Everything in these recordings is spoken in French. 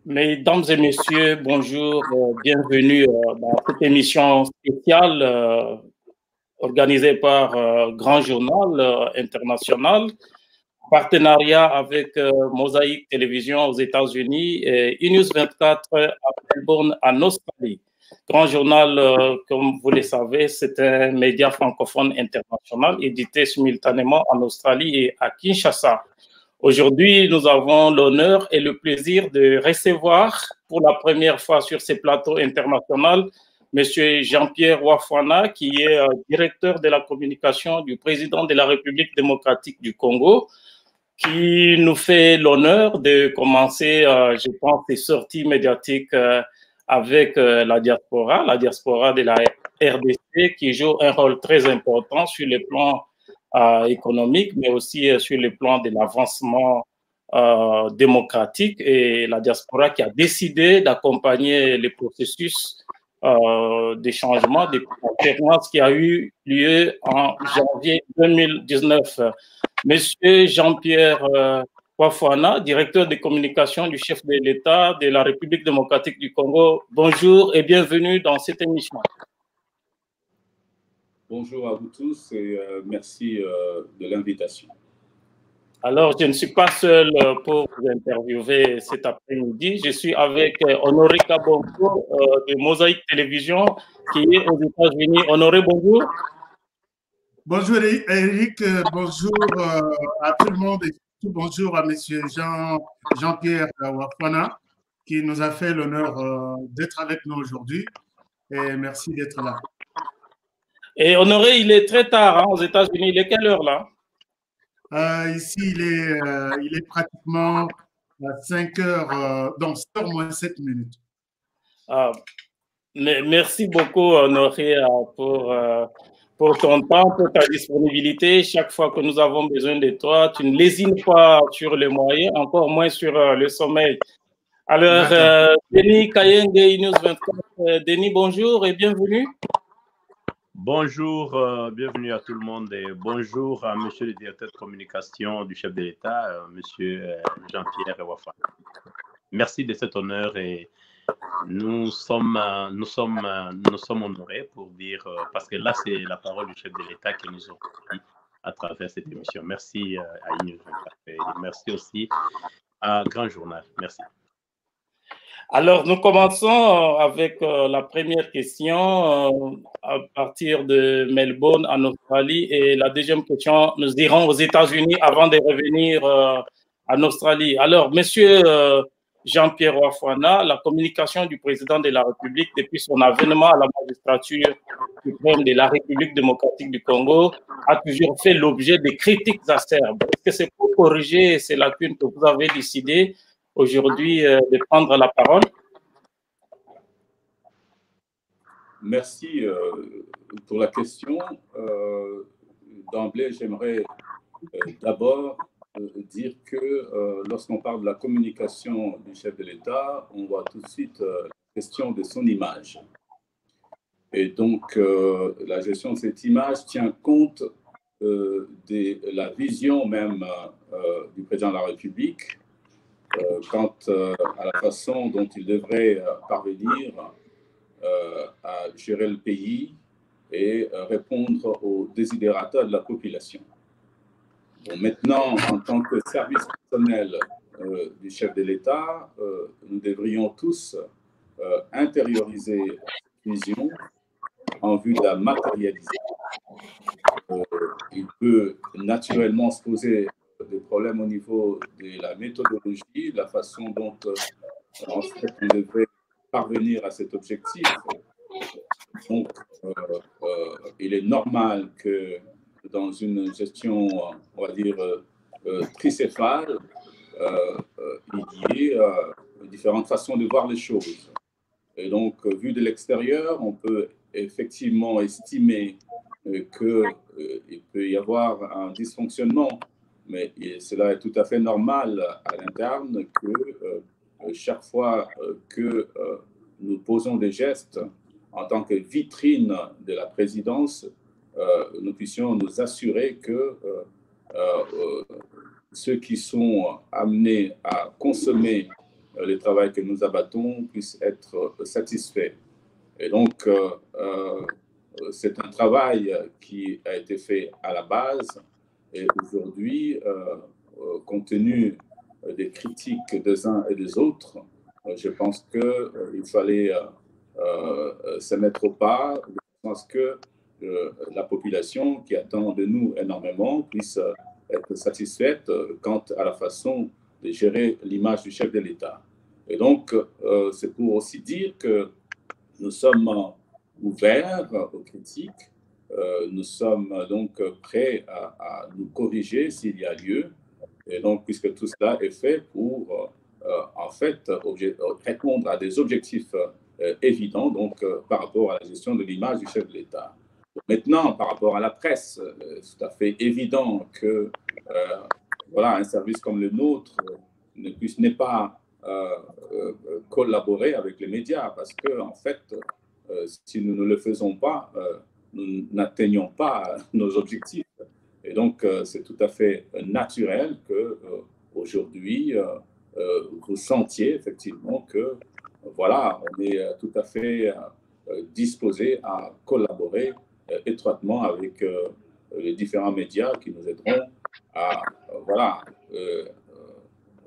Mesdames et messieurs, bonjour, bienvenue dans cette émission spéciale organisée par Grand Journal International, en partenariat avec Mosaïque Télévision aux États-Unis et Inews 24 à Melbourne, en Australie. Grand Journal, comme vous le savez, c'est un média francophone international édité simultanément en Australie et à Kinshasa. Aujourd'hui, nous avons l'honneur et le plaisir de recevoir pour la première fois sur ces plateaux internationaux M. Jean-Pierre Wafana, qui est directeur de la communication du président de la République démocratique du Congo, qui nous fait l'honneur de commencer, je pense, des sorties médiatiques avec la diaspora de la RDC, qui joue un rôle très important sur le plan économique, mais aussi sur le plan de l'avancement démocratique, et la diaspora qui a décidé d'accompagner les processus des changements, des alternances qui a eu lieu en janvier 2019. Monsieur Jean-Pierre Wafana, directeur de communication du chef de l'État de la République démocratique du Congo, bonjour et bienvenue dans cette émission. Bonjour à vous tous et merci de l'invitation. Alors, je ne suis pas seul pour vous interviewer cet après-midi. Je suis avec Honoré Kabongo de Mosaïque Télévision qui est aux États-Unis. Honoré, bonjour. Bonjour Eric, bonjour à tout le monde et surtout bonjour à monsieur Jean-Pierre Wafana qui nous a fait l'honneur d'être avec nous aujourd'hui et merci d'être là. Et Honoré, il est très tard hein, aux États-Unis. Il est quelle heure là? Ici, il est pratiquement à 5 heures, donc 6 heures moins 7 minutes. Merci beaucoup, Honoré, pour ton temps, pour ta disponibilité. Chaque fois que nous avons besoin de toi, tu ne lésines pas sur les moyens, encore moins sur le sommeil. Alors, Denis Kayenge, Inews 24. Denis, bonjour et bienvenue. Bonjour, bienvenue à tout le monde et bonjour à monsieur le directeur de communication du chef de l'État, monsieur Jean-Pierre Wafana. Merci de cet honneur et nous sommes honorés pour dire, parce que là c'est la parole du chef de l'État qui nous a dit à travers cette émission. Merci à Inews 24 et merci aussi à Grand Journal. Merci. Alors, nous commençons avec la première question à partir de Melbourne en Australie et la deuxième question, nous irons aux États-Unis avant de revenir en Australie. Alors, monsieur Jean-Pierre Wafana, la communication du président de la République depuis son avènement à la magistrature suprême de la République démocratique du Congo a toujours fait l'objet de critiques acerbes. Est-ce que c'est pour corriger ces lacunes que vous avez décidé aujourd'hui de prendre la parole? Merci pour la question. D'emblée, j'aimerais d'abord dire que lorsqu'on parle de la communication du chef de l'État, on voit tout de suite la question de son image. Et donc, la gestion de cette image tient compte de la vision même du président de la République quant à la façon dont il devrait parvenir à gérer le pays et répondre aux desiderata de la population. Bon, maintenant, en tant que service personnel du chef de l'État, nous devrions tous intérioriser cette vision en vue de la matérialiser. Il peut naturellement se poser des problèmes au niveau de la méthodologie, la façon dont en fait, on devrait parvenir à cet objectif. Donc, il est normal que dans une gestion, on va dire, tricéphale, il y ait différentes façons de voir les choses. Et donc, vu de l'extérieur, on peut effectivement estimer qu'il peut y avoir un dysfonctionnement, mais cela est tout à fait normal à l'interne que chaque fois que nous posons des gestes en tant que vitrine de la présidence, nous puissions nous assurer que ceux qui sont amenés à consommer le travail que nous abattons puisse être satisfait. Et donc, c'est un travail qui a été fait à la base. Et aujourd'hui, compte tenu des critiques des uns et des autres, je pense qu'il fallait se mettre au pas, de façon que la population qui attend de nous énormément puisse être satisfaite quant à la façon de gérer l'image du chef de l'État. Et donc, c'est pour aussi dire que nous sommes ouverts aux critiques, nous sommes donc prêts à nous corriger s'il y a lieu. Et donc, puisque tout cela est fait pour, en fait, répondre à des objectifs évidents, donc par rapport à la gestion de l'image du chef de l'État. Maintenant, par rapport à la presse, c'est tout à fait évident que voilà, un service comme le nôtre n'est pas collaborer avec les médias, parce que en fait, si nous ne le faisons pas, nous n'atteignons pas nos objectifs. Et donc, c'est tout à fait naturel que aujourd'hui, vous sentiez effectivement que voilà, on est tout à fait disposé à collaborer étroitement avec les différents médias qui nous aideront à voilà,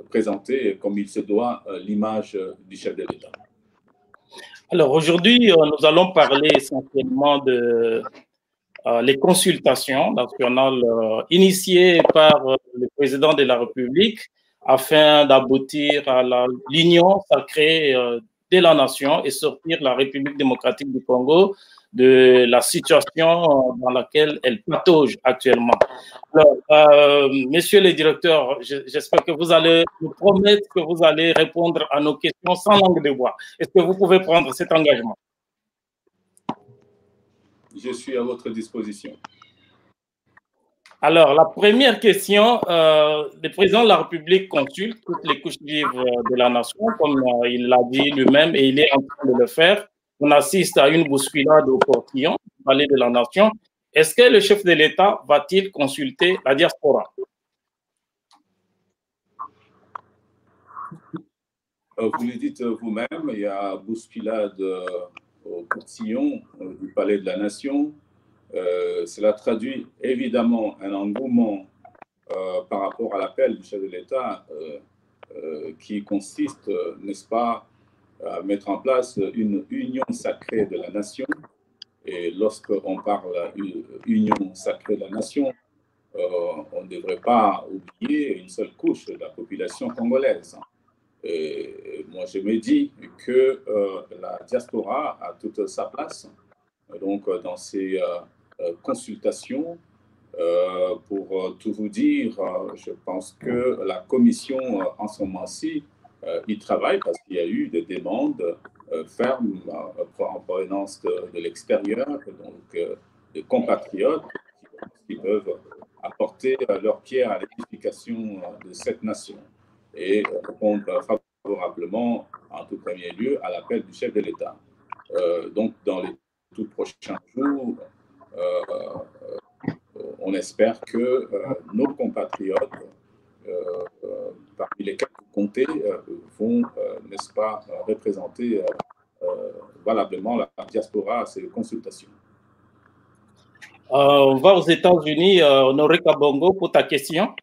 présenter comme il se doit l'image du chef de l'État. Alors aujourd'hui, nous allons parler essentiellement de les consultations nationales initiées par le président de la République afin d'aboutir à l'union sacrée de la nation et sortir la République démocratique du Congo de la situation dans laquelle elle patauge actuellement. Alors, messieurs les directeurs, j'espère que vous allez nous promettre que vous allez répondre à nos questions sans langue de bois. Est-ce que vous pouvez prendre cet engagement? Je suis à votre disposition. Alors, la première question, le président de la République consulte toutes les couches vives de la nation, comme il l'a dit lui-même, et il est en train de le faire. On assiste à une bousculade au portillon, au palais de la nation. Est-ce que le chef de l'État va-t-il consulter la diaspora? Vous le dites vous-même, il y a bousculade au portillon du palais de la nation. Cela traduit évidemment un engouement par rapport à l'appel du chef de l'État qui consiste, n'est-ce pas, à mettre en place une union sacrée de la nation. Et lorsqu'on parle union sacrée de la nation, on ne devrait pas oublier une seule couche de la population congolaise. Et moi, je me dis que la diaspora a toute sa place donc, dans ces consultations. Pour tout vous dire, je pense que la commission, en ce moment-ci, y travaille parce qu'il y a eu des demandes fermes en provenance de l'extérieur, donc des compatriotes qui peuvent apporter leur pierre à l'édification de cette nation et répondre favorablement, en tout premier lieu, à l'appel du chef de l'État. Donc, dans les tout prochains jours, on espère que nos compatriotes, parmi lesquels vous comptez, vont, n'est-ce pas, représenter valablement la diaspora à ces consultations. On va aux États-Unis. Honoré Kabongo, pour ta question.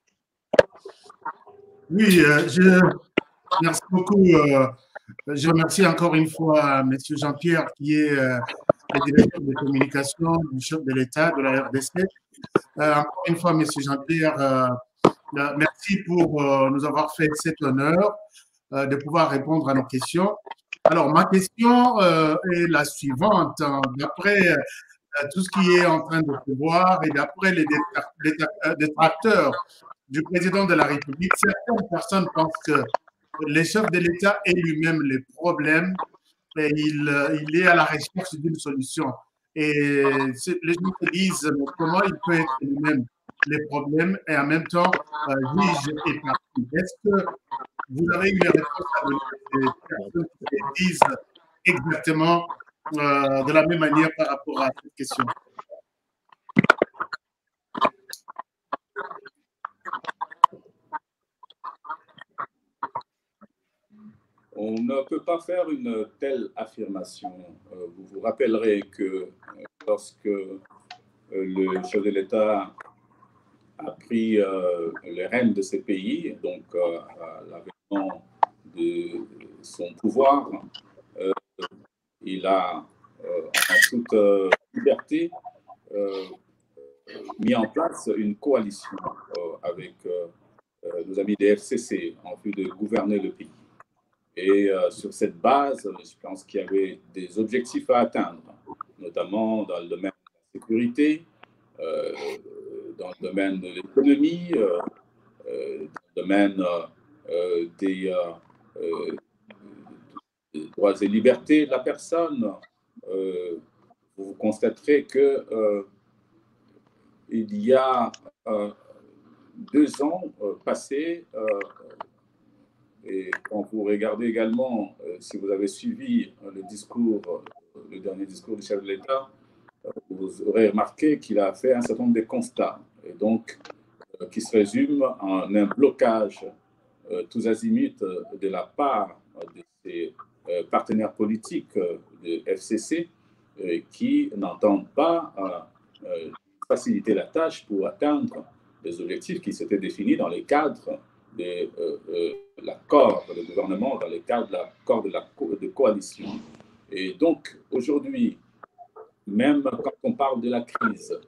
Oui, merci beaucoup. Je remercie encore une fois M. Jean-Pierre, qui est le directeur de communication du chef de l'État de la RDC. Encore une fois, M. Jean-Pierre, merci pour nous avoir fait cet honneur de pouvoir répondre à nos questions. Alors, ma question est la suivante. D'après tout ce qui est en train de se voir et d'après les détracteurs du président de la République, certaines personnes pensent que le chef de l'État est lui-même le problème et il est à la recherche d'une solution. Et les gens se disent comment il peut être lui-même le problème et en même temps juge et parti. Est-ce que vous avez une réponse à donner à ces personnes qui disent exactement de la même manière par rapport à cette question? On ne peut pas faire une telle affirmation. Vous vous rappellerez que lorsque le chef de l'État a pris les rênes de ces pays, donc à l'avènement de son pouvoir, il a en toute liberté mis en place une coalition avec nos amis des FCC en vue de gouverner le pays. Et sur cette base, je pense qu'il y avait des objectifs à atteindre, notamment dans le domaine de la sécurité, dans le domaine de l'économie, dans le domaine des droits et libertés de la personne. Vous constaterez que il y a 2 ans passés, et quand vous regardez également, si vous avez suivi le dernier discours du chef de l'État, vous aurez remarqué qu'il a fait un certain nombre de constats, et donc qui se résument en un blocage tous azimuts de la part de ses partenaires politiques de FCC qui n'entendent pas faciliter la tâche pour atteindre les objectifs qui s'étaient définis dans le cadre de l'accord de gouvernement, dans le cadre de l'accord de coalition. Et donc, aujourd'hui, même quand on parle de la crise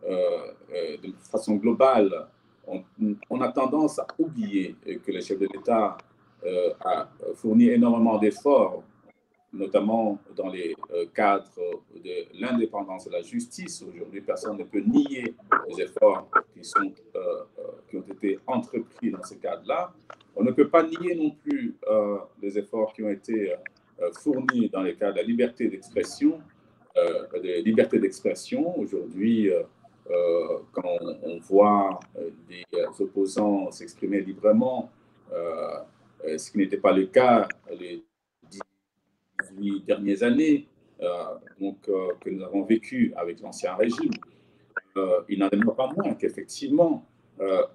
de façon globale, on a tendance à oublier que le chef de l'État a fourni énormément d'efforts, notamment dans les cadres de l'indépendance de la justice. Aujourd'hui, personne ne peut nier les efforts qui ont été entrepris dans ce cadre-là. On ne peut pas nier non plus les efforts qui ont été fournis dans les cas de la liberté d'expression. Aujourd'hui, quand on voit des opposants s'exprimer librement, ce qui n'était pas le cas les 18 dernières années, que nous avons vécu avec l'ancien régime, il n'en demeure pas moins qu'effectivement,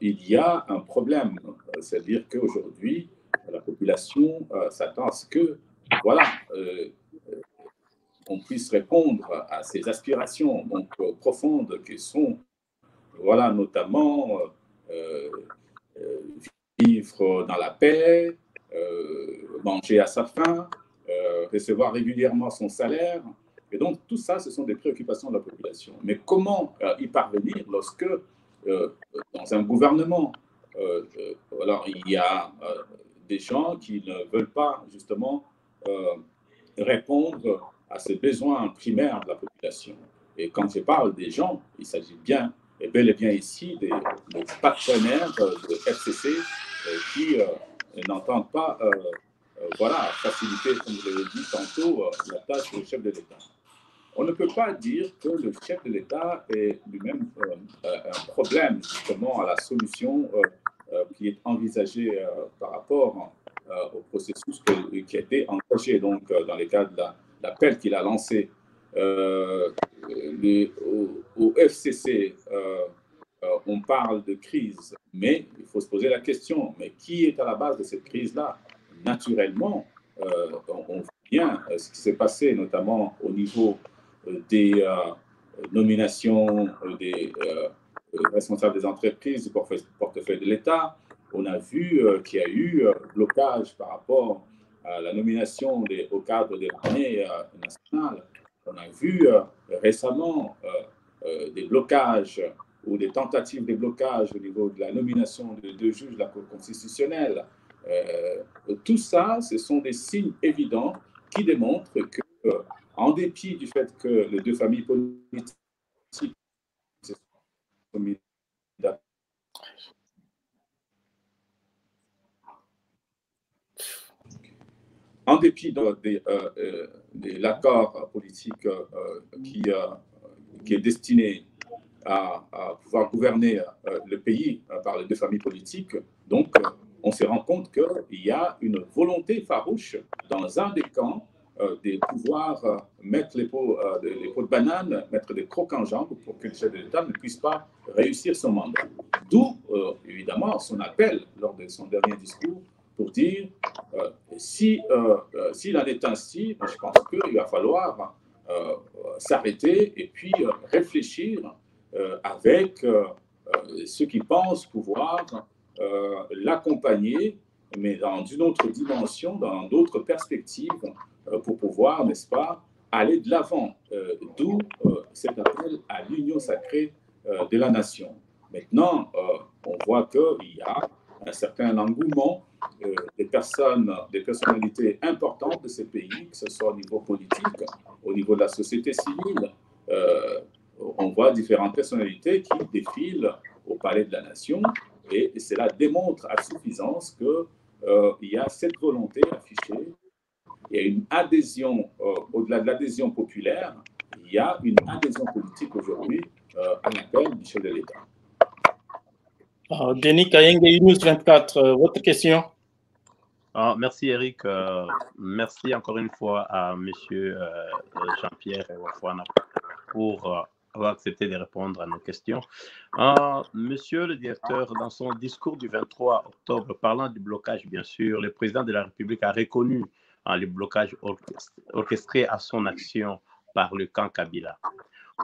il y a un problème. C'est-à-dire qu'aujourd'hui, la population s'attend à ce que, voilà, on puisse répondre à ces aspirations donc, profondes qui sont, voilà, notamment vivre dans la paix, manger à sa faim, recevoir régulièrement son salaire. Et donc, tout ça, ce sont des préoccupations de la population. Mais comment y parvenir lorsque, dans un gouvernement, alors il y a des gens qui ne veulent pas, justement, répondre à ces besoins primaires de la population. Et quand je parle des gens, il s'agit bien, et bel et bien ici, des partenaires de FCC qui n'entendent pas voilà, faciliter, comme je l'ai dit tantôt, la tâche du chef de l'État. On ne peut pas dire que le chef de l'État est lui-même un problème, justement, à la solution qui est envisagée par rapport au processus qui a été engagé donc, dans le cadre de l'appel qu'il a lancé au FCC. On parle de crise, mais il faut se poser la question, mais qui est à la base de cette crise-là? Naturellement, on voit bien ce qui s'est passé, notamment au niveau des nominations des responsables des entreprises, du portefeuille de l'État. On a vu qu'il y a eu blocage par rapport à la nomination des hauts cadres de l'armée nationale. On a vu récemment des blocages ou des tentatives de blocage au niveau de la nomination de 2 juges de la Cour constitutionnelle. Tout ça, ce sont des signes évidents qui démontrent que, en dépit du fait que les 2 familles politiques se sont mises d'accord, en dépit de l'accord politique qui est destiné à pouvoir gouverner le pays par les 2 familles politiques, donc on se rend compte qu'il y a une volonté farouche dans un des camps de pouvoir mettre les pots de banane, mettre des crocs en jambes pour que le chef de l'État ne puisse pas réussir son mandat. D'où, évidemment, son appel lors de son dernier discours pour dire s'il en est ainsi, je pense qu'il va falloir s'arrêter et puis réfléchir avec ceux qui pensent pouvoir l'accompagner, mais dans une autre dimension, dans d'autres perspectives, pour pouvoir, n'est-ce pas, aller de l'avant, d'où cet appel à l'union sacrée de la nation. Maintenant, on voit qu'il y a un certain engouement des personnalités importantes de ces pays, que ce soit au niveau politique, au niveau de la société civile. On voit différentes personnalités qui défilent au Palais de la Nation, et cela démontre à suffisance qu'il y a cette volonté affichée. Il y a une adhésion, au-delà de l'adhésion populaire, il y a une adhésion politique aujourd'hui à l'appel du chef de l'État. Denis Kayenge, News 24, votre question? Merci Eric. Merci encore une fois à M. Jean-Pierre Wafouana pour avoir accepté de répondre à nos questions. Monsieur le directeur, dans son discours du 23 octobre, parlant du blocage, bien sûr, le président de la République a reconnu le blocage orchestré à son action par le camp Kabila.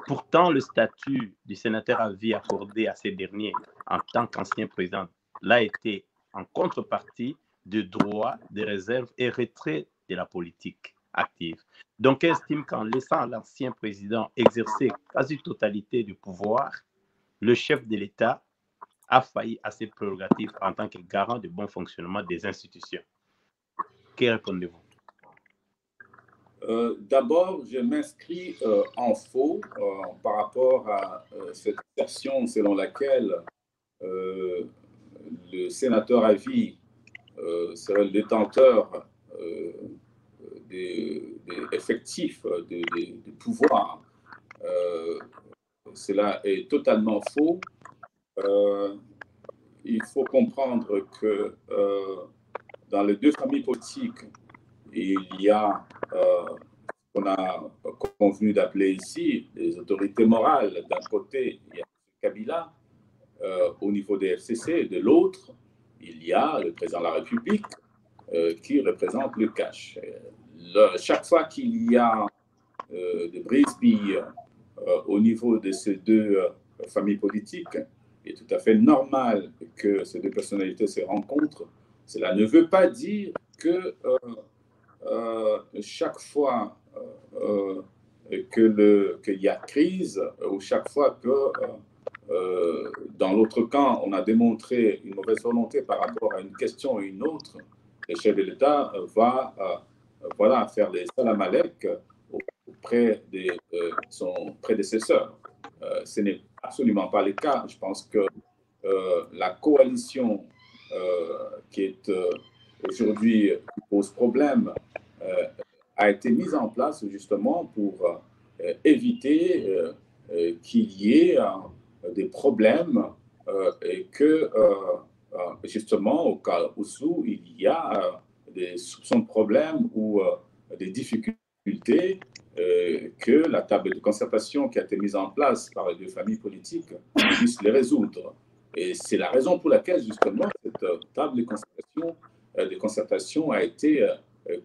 Pourtant, le statut du sénateur à vie accordé à ces derniers en tant qu'ancien président l'a été en contrepartie de droits, de réserves et retrait de la politique active. Donc, elle estime qu'en laissant l'ancien président exercer quasi-totalité du pouvoir, le chef de l'État a failli à ses prérogatives en tant que garant du bon fonctionnement des institutions. Que répondez-vous? D'abord, je m'inscris en faux par rapport à cette version selon laquelle le sénateur à vie serait le détenteur des effectifs de pouvoir. Cela est totalement faux. Il faut comprendre que dans les deux familles politiques, il y a qu'on a convenu d'appeler ici les autorités morales. D'un côté, il y a Kabila au niveau des FCC, et de l'autre, il y a le président de la République qui représente le cash. Chaque fois qu'il y a des brise-billes au niveau de ces deux familles politiques, il est tout à fait normal que ces deux personnalités se rencontrent. Cela ne veut pas dire que chaque fois qu'il y a crise, ou chaque fois que dans l'autre camp, on a démontré une mauvaise volonté par rapport à une question ou une autre, le chef de l'État va faire les salam alek auprès de son prédécesseur. Ce n'est absolument pas le cas. Je pense que la coalition qui est aujourd'hui qui pose problème a été mise en place justement pour éviter qu'il y ait des problèmes et que justement au cas où il y a des soupçons de problèmes ou des difficultés, que la table de concertation qui a été mise en place par les deux familles politiques puisse les résoudre. Et c'est la raison pour laquelle justement cette table de concertation a été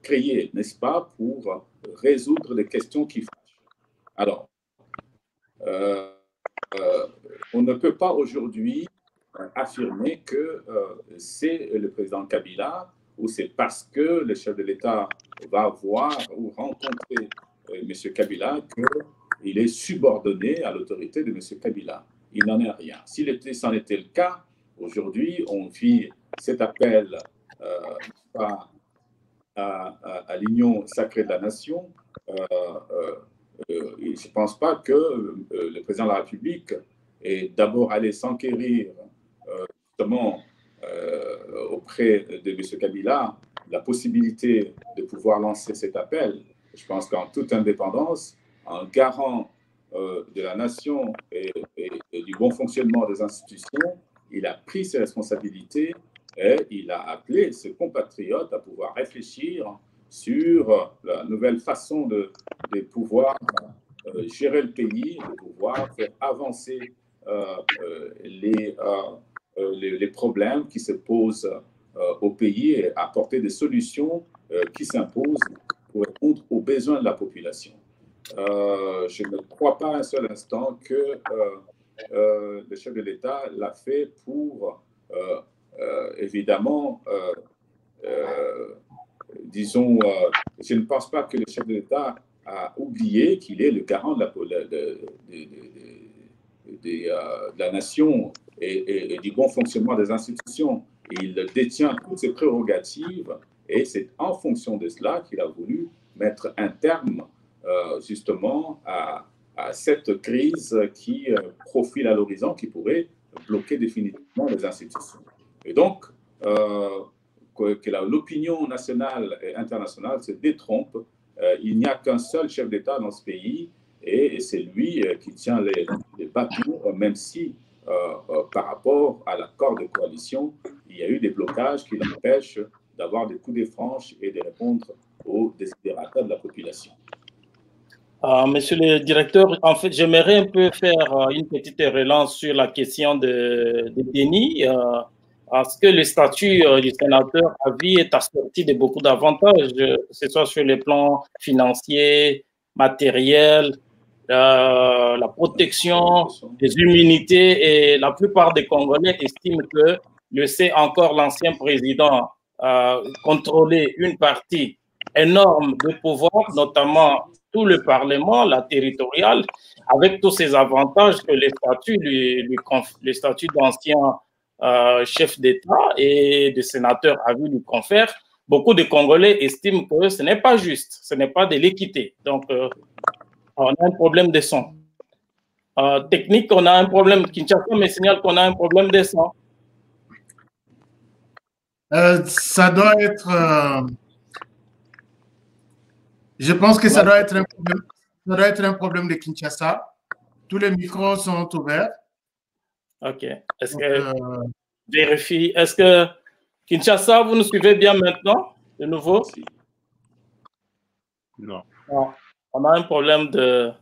créée, n'est-ce pas, pour résoudre les questions qui fâchent. Alors, on ne peut pas aujourd'hui affirmer que c'est le président Kabila ou c'est parce que le chef de l'État va voir ou rencontrer M. Kabila qu'il est subordonné à l'autorité de M. Kabila. Il n'en est rien. Si c'en était le cas, aujourd'hui, on vit cet appel à l'union sacrée de la nation. Je ne pense pas que le président de la République est d'abord allé s'enquérir justement auprès de M. Kabila la possibilité de pouvoir lancer cet appel. Je pense qu'en toute indépendance, en garant de la nation et du bon fonctionnement des institutions, il a pris ses responsabilités et il a appelé ses compatriotes à pouvoir réfléchir sur la nouvelle façon de pouvoir gérer le pays, de pouvoir faire avancer les problèmes qui se posent au pays et apporter des solutions qui s'imposent pour répondre aux besoins de la population. Je ne crois pas un seul instant que le chef de l'État l'a fait pour, évidemment, disons, je ne pense pas que le chef de l'État a oublié qu'il est le garant de la nation et du bon fonctionnement des institutions. Il détient toutes ses prérogatives et c'est en fonction de cela qu'il a voulu mettre un terme justement à cette crise qui profile à l'horizon, qui pourrait bloquer définitivement les institutions. Et donc, que l'opinion nationale et internationale se détrompe. Il n'y a qu'un seul chef d'État dans ce pays et c'est lui qui tient les bâtons, même si par rapport à l'accord de coalition, il y a eu des blocages qui l'empêchent d'avoir des coups de franche et de répondre aux desiderata de la population. Monsieur le directeur, en fait, j'aimerais un peu faire une petite relance sur la question de Denis. Parce que le statut du sénateur à vie est assorti de beaucoup d'avantages, que ce soit sur les plans financiers, matériels, la protection des immunités. Et la plupart des Congolais estiment que le sait encore l'ancien président contrôler une partie énorme de pouvoir, notamment tout le Parlement, la territoriale, avec tous ces avantages que le statut d'ancien chef d'État et de sénateur à vie lui confère. Beaucoup de Congolais estiment que ce n'est pas juste, ce n'est pas de l'équité. Donc, on a un problème de son. Technique, on a un problème. Kinshasa me signale qu'on a un problème de son. Ça doit être... je pense que ça doit être un problème. Ça doit être un problème de Kinshasa. Tous les micros sont ouverts. OK. Est-ce que vérifie, est-ce que Kinshasa, vous nous suivez bien maintenant, de nouveau? Non. On a un problème de...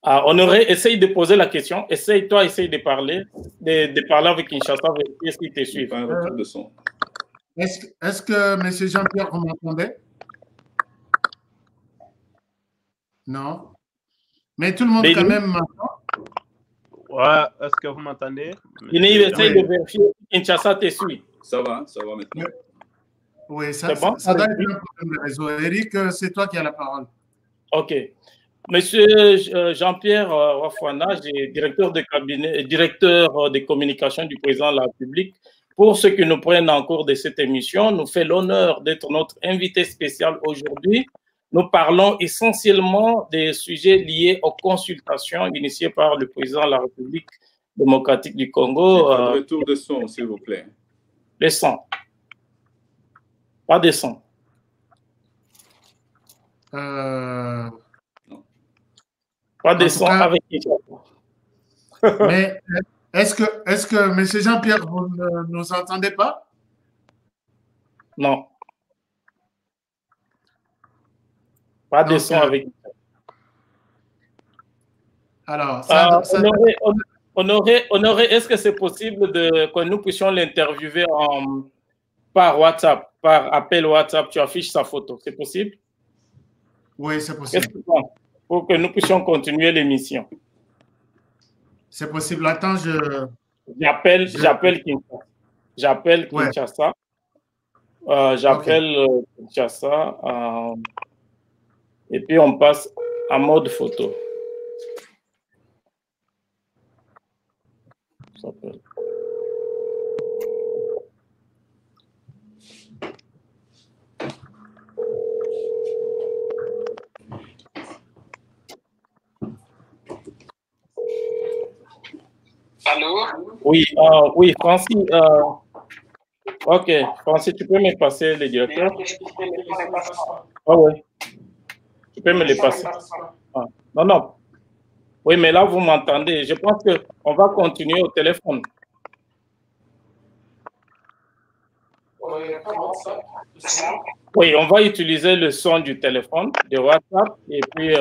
Honoré, essaye de poser la question. Essaye de parler, de parler avec Kinshasa, vérifier ce qui te suit. Est-ce que M. Jean-Pierre, vous m'entendez? Non. Mais tout le monde quand même m'entend. Ouais, est-ce que vous m'entendez? Il essaye de vérifier si Kinshasa te suit. Ça va maintenant. Oui, ça doit être un problème de réseau. Eric, c'est toi qui as la parole. OK. Monsieur Jean-Pierre Wafouana, directeur de cabinet, directeur de communication du président de la République. Pour ceux qui nous prennent en cours de cette émission, nous fait l'honneur d'être notre invité spécial aujourd'hui. Nous parlons essentiellement des sujets liés aux consultations initiées par le président de la République démocratique du Congo. Pas de retour de son, s'il vous plaît. Le son. Pas de son. Pas de son avec Mais est-ce que M. Jean-Pierre, vous ne nous entendez pas? Non. Pas de son avec. Alors, Honoré, est-ce que c'est possible que nous puissions l'interviewer par WhatsApp, par appel WhatsApp? Tu affiches sa photo, c'est possible? Oui, c'est possible. Pour que nous puissions continuer l'émission. C'est possible. Attends, J'appelle Kinshasa. J'appelle Kinshasa. Kinshasa. Et puis, on passe en mode photo. Ça s'appelle. Allô? Oui, Francis. OK, Francis, tu peux me passer le directeur? Ah oui. Tu peux me les passer. Non. Oui, mais là, vous m'entendez. Je pense qu'on va continuer au téléphone. Oui, on va utiliser le son du téléphone, de WhatsApp, et puis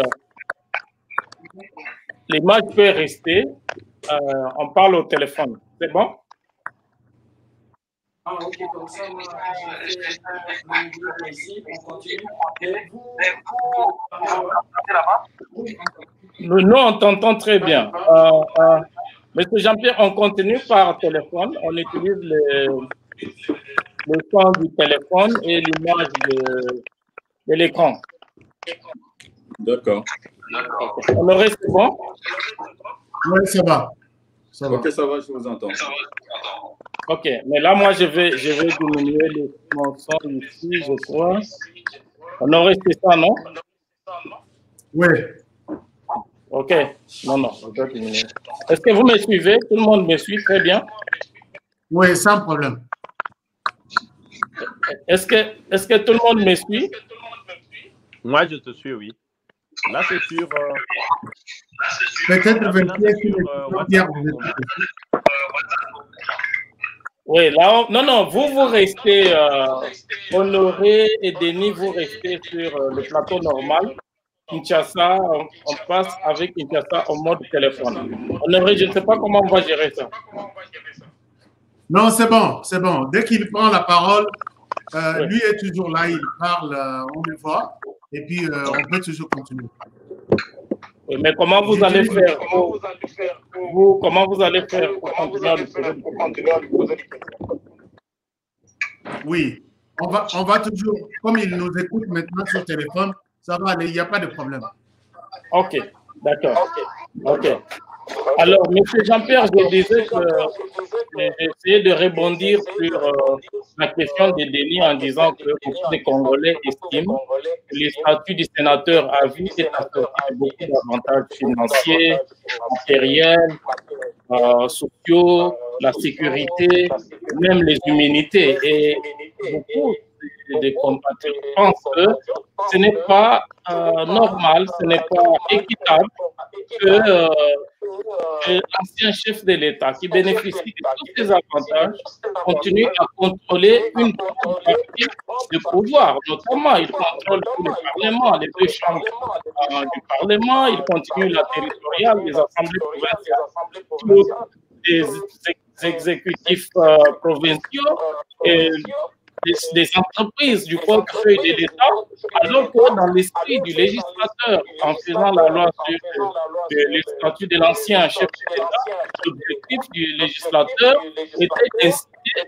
l'image peut rester. On parle au téléphone. C'est bon? Ah, ok, comme ça, moi, j'ai fait le principe, on continue. Mais vous, là-bas? Nous, on t'entend très bien. Monsieur Jean-Pierre, on continue par téléphone. On utilise le son du téléphone et l'image de l'écran. D'accord. On aurait, c'est bon? Oui, ça va. Ok, ça va, je vous entends. Ok, mais là, moi, je vais diminuer mon son ici, je crois. On aurait fait ça, non? Oui. Ok, non, je dois diminuer. Est-ce que vous me suivez? Tout le monde me suit très bien? Oui, sans problème. Est-ce que tout le monde me suit? Moi, je te suis, oui. Là, c'est sur... Peut-être Pierre. Oui, là, non, vous restez, Honoré et Denis, vous restez sur le plateau normal. Kinshasa, on passe avec Kinshasa en mode téléphone. Honoré, je ne sais pas comment on va gérer ça. Non, c'est bon, c'est bon. Dès qu'il prend la parole, lui est toujours là, il parle, on le voit, et puis on peut toujours continuer. Oui, mais comment vous allez faire comment vous allez faire pour continuer à lui poser des questions? Oui, on va toujours, comme il nous écoute maintenant sur téléphone, ça va aller, il n'y a pas de problème. Ok, d'accord. Ok. Alors, M. Jean-Pierre, je disais que j'ai essayé de rebondir sur la question de Denis en disant que beaucoup de Congolais estiment que le statut du sénateur à vie est assorti de beaucoup d'avantages financiers, matériels, sociaux, la sécurité, même les humanités. Et beaucoup de compatriotes pensent que ce n'est pas normal, ce n'est pas équitable que l'ancien chef de l'État qui bénéficie de tous ces avantages continue à contrôler une grande partie du pouvoir. Notamment, il contrôle tout le Parlement, les deux chambres du Parlement, il continue la territoriale, les assemblées provinciales, tous les exécutifs provinciaux et des entreprises du portefeuille de l'État, alors que dans l'esprit du législateur, en faisant la loi sur le statut de l'ancien chef de l'État, l'objectif du législateur était d'inciter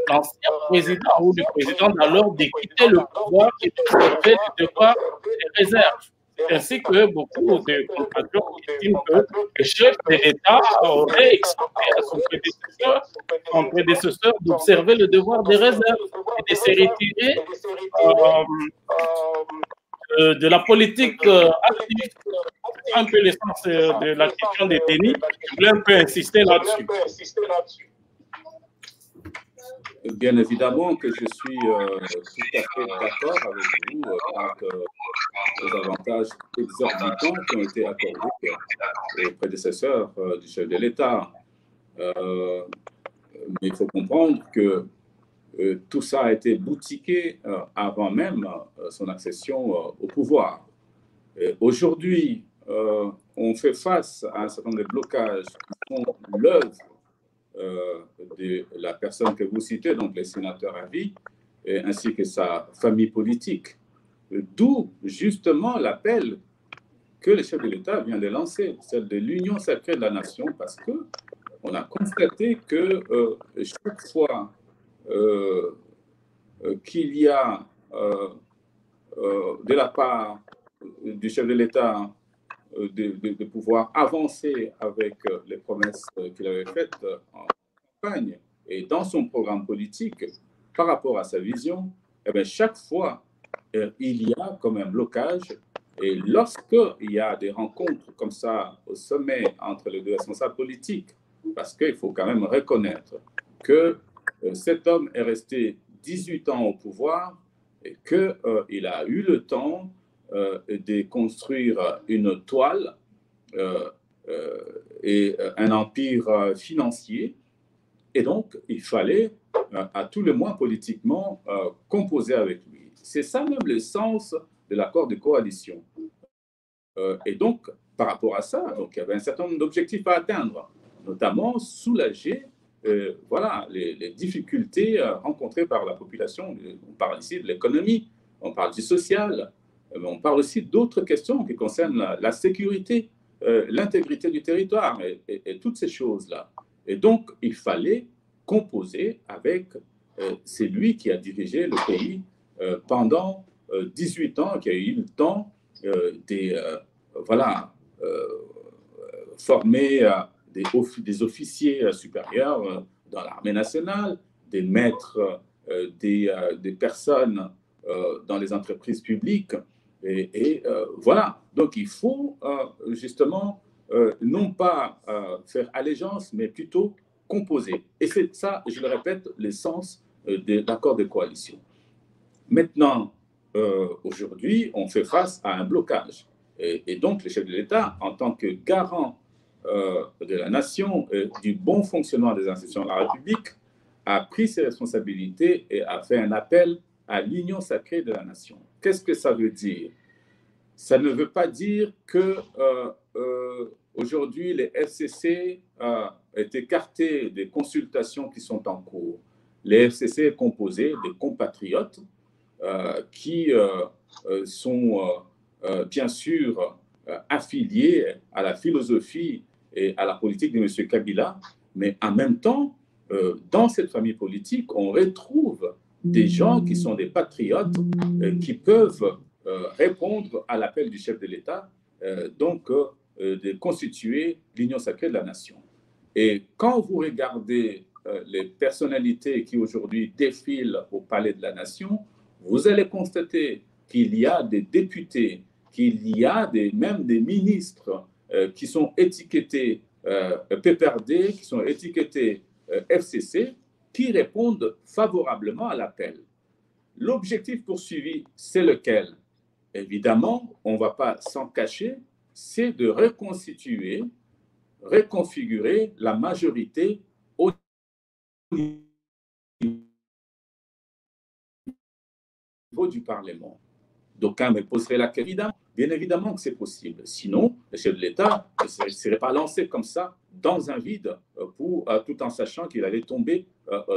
l'ancien président ou le président d'alors de quitter le pouvoir et d'observer le devoir des réserves. Ainsi que beaucoup de compatriotes estiment que le chef de l'État aurait expliqué à son prédécesseur d'observer le devoir des réserves et de se retirer de la politique active. C'est un peu l'essence de la question de Denis. Je voulais un peu insister là-dessus. Bien évidemment que je suis tout à fait d'accord avec vous quant aux avantages exorbitants qui ont été accordés aux prédécesseurs du chef de l'État. Mais il faut comprendre que tout ça a été boutiqué avant même son accession au pouvoir. Aujourd'hui, on fait face à un certain nombre de blocages qui sont l'œuvre de la personne que vous citez, donc les sénateurs à vie, ainsi que sa famille politique. D'où justement l'appel que le chef de l'État vient de lancer, celle de l'union sacrée de la nation, parce que on a constaté que chaque fois qu'il y a de la part du chef de l'État de pouvoir avancer avec les promesses qu'il avait faites en campagne et dans son programme politique par rapport à sa vision, eh bien, chaque fois, il y a comme un blocage. Et lorsqu'il y a des rencontres comme ça au sommet entre les deux responsables politiques, parce qu'il faut quand même reconnaître que cet homme est resté 18 ans au pouvoir et qu'il a eu le temps de construire une toile et un empire financier. Et donc, il fallait, à tout le moins politiquement, composer avec lui. C'est ça même le sens de l'accord de coalition. Et donc, par rapport à ça, donc, il y avait un certain nombre d'objectifs à atteindre, notamment soulager voilà, les difficultés rencontrées par la population. On parle ici de l'économie, on parle du social, mais on parle aussi d'autres questions qui concernent la sécurité, l'intégrité du territoire et toutes ces choses-là. Et donc, il fallait composer avec celui qui a dirigé le pays pendant 18 ans, qui a eu le temps former des officiers supérieurs dans l'armée nationale, des maîtres, des personnes dans les entreprises publiques. Et voilà, donc il faut justement non pas faire allégeance, mais plutôt composer. Et c'est ça, je le répète, l'essence de l'accord de coalition. Maintenant, aujourd'hui, on fait face à un blocage. Et donc, le chef de l'État, en tant que garant de la nation, du bon fonctionnement des institutions de la République, a pris ses responsabilités et a fait un appel à l'union sacrée de la nation. Qu'est-ce que ça veut dire? Ça ne veut pas dire que aujourd'hui les FCC est écarté des consultations qui sont en cours. Les FCC est composé de compatriotes qui sont bien sûr affiliés à la philosophie et à la politique de M. Kabila, mais en même temps, dans cette famille politique, on retrouve des gens qui sont des patriotes qui peuvent répondre à l'appel du chef de l'État, de constituer l'union sacrée de la nation. Et quand vous regardez les personnalités qui aujourd'hui défilent au palais de la nation, vous allez constater qu'il y a des députés, qu'il y a même des ministres qui sont étiquetés PPRD, qui sont étiquetés FCC, qui répondent favorablement à l'appel. L'objectif poursuivi, c'est lequel? Évidemment, on ne va pas s'en cacher, c'est de reconstituer, reconfigurer la majorité au niveau du Parlement. D'aucuns me poseraient la question, bien évidemment que c'est possible. Sinon, le chef de l'État ne serait pas lancé comme ça dans un vide tout en sachant qu'il allait tomber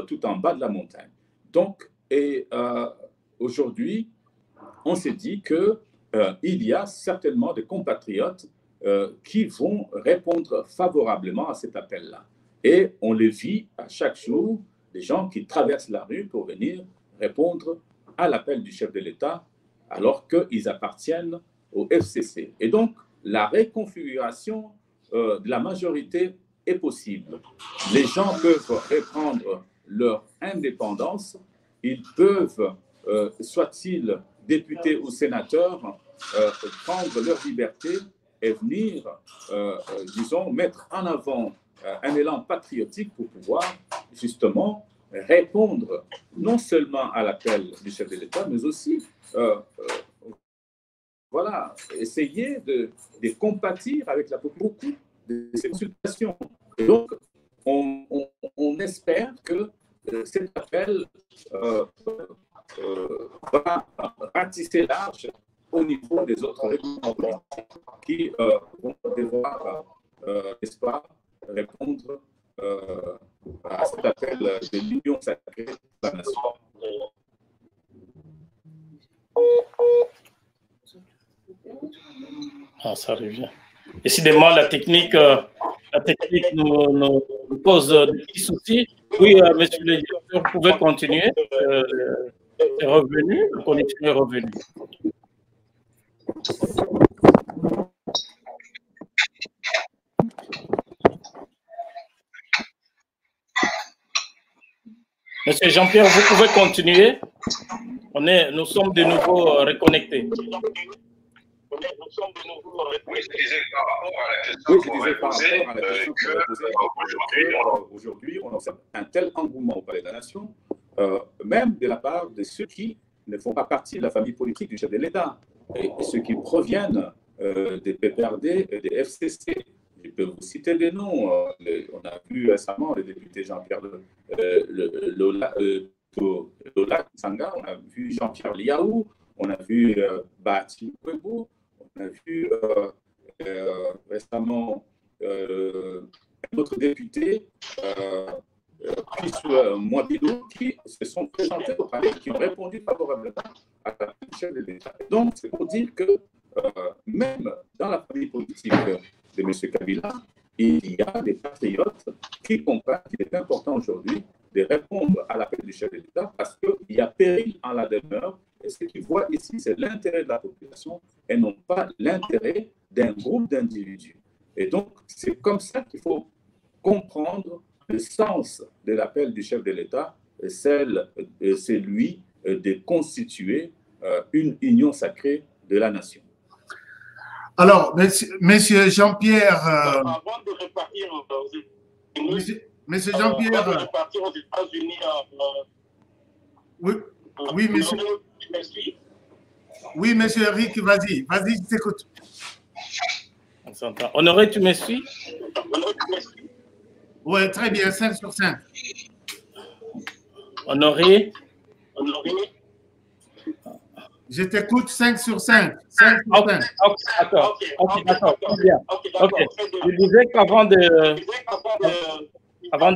tout en bas de la montagne. Donc, aujourd'hui, on s'est dit qu'il y a certainement des compatriotes qui vont répondre favorablement à cet appel-là. Et on les vit à chaque jour, des gens qui traversent la rue pour venir répondre à l'appel du chef de l'État alors qu'ils appartiennent au FCC. Et donc, la reconfiguration de la majorité est possible. Les gens peuvent reprendre leur indépendance, ils peuvent, soit-ils députés ou sénateurs, prendre leur liberté et venir, disons, mettre en avant un élan patriotique pour pouvoir justement répondre non seulement à l'appel du chef de l'État, mais aussi voilà, essayer de compatir avec la population de ces consultations. Et donc, on espère que cet appel va ratisser large au niveau des autres règlements politiques qui vont devoir, n'est-ce pas, répondre à cet appel de l'union sacrée de la nation. Ah, ça revient. Décidément, la technique nous pose des petits soucis. Oui, monsieur le directeur, vous pouvez continuer. C'est revenu, la connexion est revenue. Monsieur Jean-Pierre, vous pouvez continuer. Nous sommes de nouveau reconnectés. Oui, je disais par rapport à la question qu'on va poser, aujourd'hui, on observe un tel engouement au Palais de la Nation, même de la part de ceux qui ne font pas partie de la famille politique du chef de l'État, et ceux qui proviennent des PPRD et des FCC. Je peux vous citer des noms. On a vu récemment le député Jean-Pierre Lola Sanga, on a vu Jean-Pierre Liaou, on a vu Bati Kwebou, on a vu récemment un autre député puis sur Mouabidou, qui se sont présentés au palais, qui ont répondu favorablement à la chef de l'État. Donc, c'est pour dire que même dans la famille politique de M. Kabila, il y a des patriotes qui comprennent qu'il est important aujourd'hui de répondre à l'appel du chef de l'État parce qu'il y a péril en la demeure. Et ce qu'ils voient ici, c'est l'intérêt de la population et non pas l'intérêt d'un groupe d'individus. Et donc, c'est comme ça qu'il faut comprendre le sens de l'appel du chef de l'État, c'est lui de constituer une union sacrée de la nation. Alors, monsieur Jean-Pierre... Avant de repartir monsieur Jean-Pierre... Avant de repartir aux États-Unis... oui, monsieur... Oui, monsieur Eric, vas-y, je t'écoute. On s'entend. Honoré, tu me suis? Oui, très bien, 5 sur 5. Honoré? Je t'écoute 5 sur 5. 5 sur 5. D'accord. Je disais qu'avant de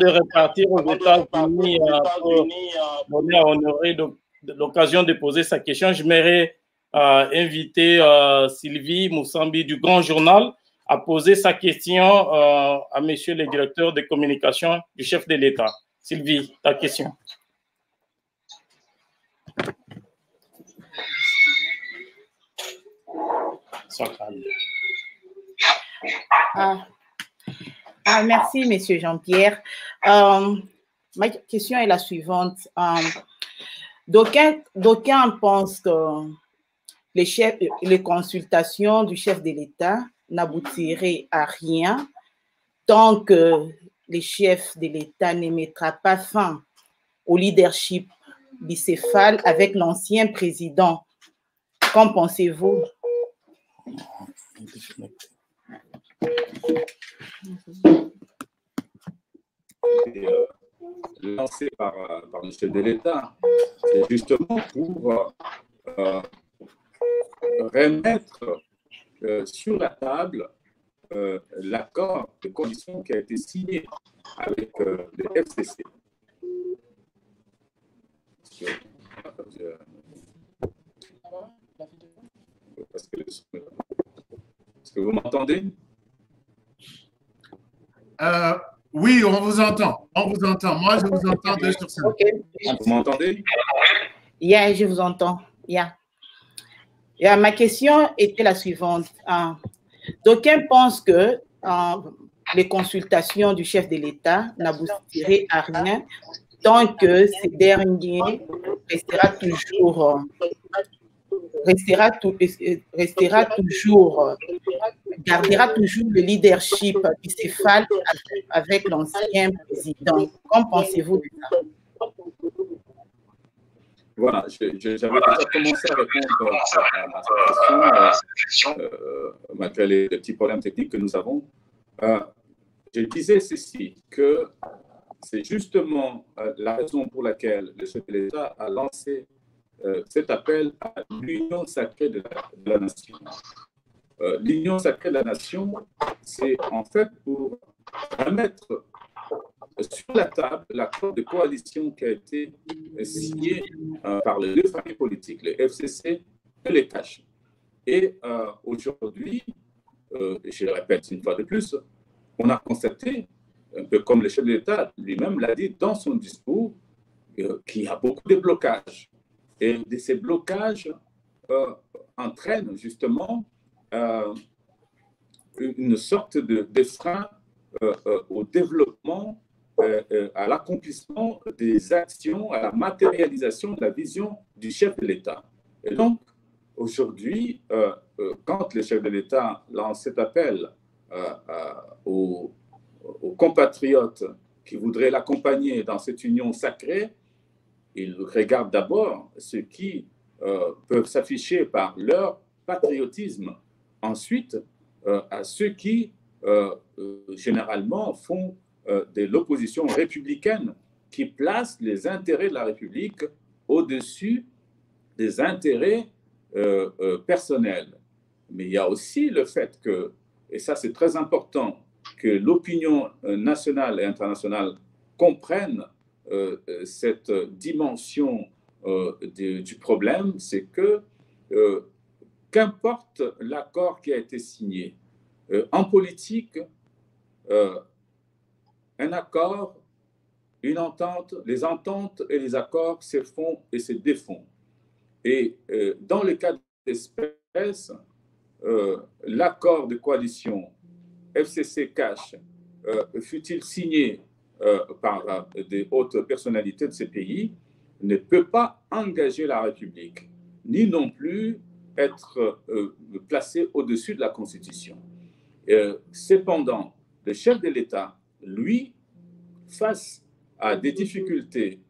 repartir aux États-Unis pour donner à Honoré l'occasion de poser sa question, j'aimerais inviter Sylvie Moussambi du Grand Journal à poser sa question à monsieur le directeur de communication du chef de l'État. Sylvie, ta question. Merci, monsieur Jean-Pierre. Ma question est la suivante. D'aucuns pensent que les consultations du chef de l'État n'aboutiraient à rien tant que le chef de l'État ne mettra pas fin au leadership bicéphale avec l'ancien président. Qu'en pensez-vous? Lancé par le chef de l'État, c'est justement pour remettre sur la table l'accord de coalition qui a été signé avec le FCC. Est-ce que vous m'entendez? Oui, on vous entend. On vous entend. Moi, je vous entends 2 sur 5. Okay. Vous m'entendez? Yeah, je vous entends. Yeah. Ma question était la suivante. D'aucuns pensent que les consultations du chef de l'État n'aboutiraient à rien tant que ce dernier gardera toujours le leadership bicéphale avec l'ancien président. Qu'en pensez-vous de ça? Voilà, j'avais déjà commencé à répondre à cette question, malgré les petits problèmes techniques que nous avons. Je disais ceci, que c'est justement la raison pour laquelle le chef de l'État a lancé cet appel à l'union sacrée de la nation. L'union sacrée de la nation, c'est en fait pour remettre sur la table l'accord de coalition qui a été signé par les 2 familles politiques, le FCC et les CACH. Et aujourd'hui, je le répète une fois de plus, on a constaté, un peu comme le chef de l'État lui-même l'a dit dans son discours, qu'il y a beaucoup de blocages. Et ces blocages entraînent justement une sorte de frein au développement, à l'accomplissement des actions, à la matérialisation de la vision du chef de l'État. Et donc, aujourd'hui, quand le chef de l'État lance cet appel aux compatriotes qui voudraient l'accompagner dans cette union sacrée, il regarde d'abord ceux qui peuvent s'afficher par leur patriotisme. Ensuite, à ceux qui, généralement, font de l'opposition républicaine, qui placent les intérêts de la République au-dessus des intérêts personnels. Mais il y a aussi le fait que, et ça c'est très important, que l'opinion nationale et internationale comprennent cette dimension du problème, c'est que qu'importe l'accord qui a été signé, en politique, un accord, une entente, les ententes et les accords se font et se défont. Et dans le cas d'espèce, l'accord de coalition FCC-Cash, fut-il signé par des hautes personnalités de ces pays, ne peut pas engager la République, ni non plus être placé au-dessus de la Constitution. Cependant, le chef de l'État, lui, face à des difficultés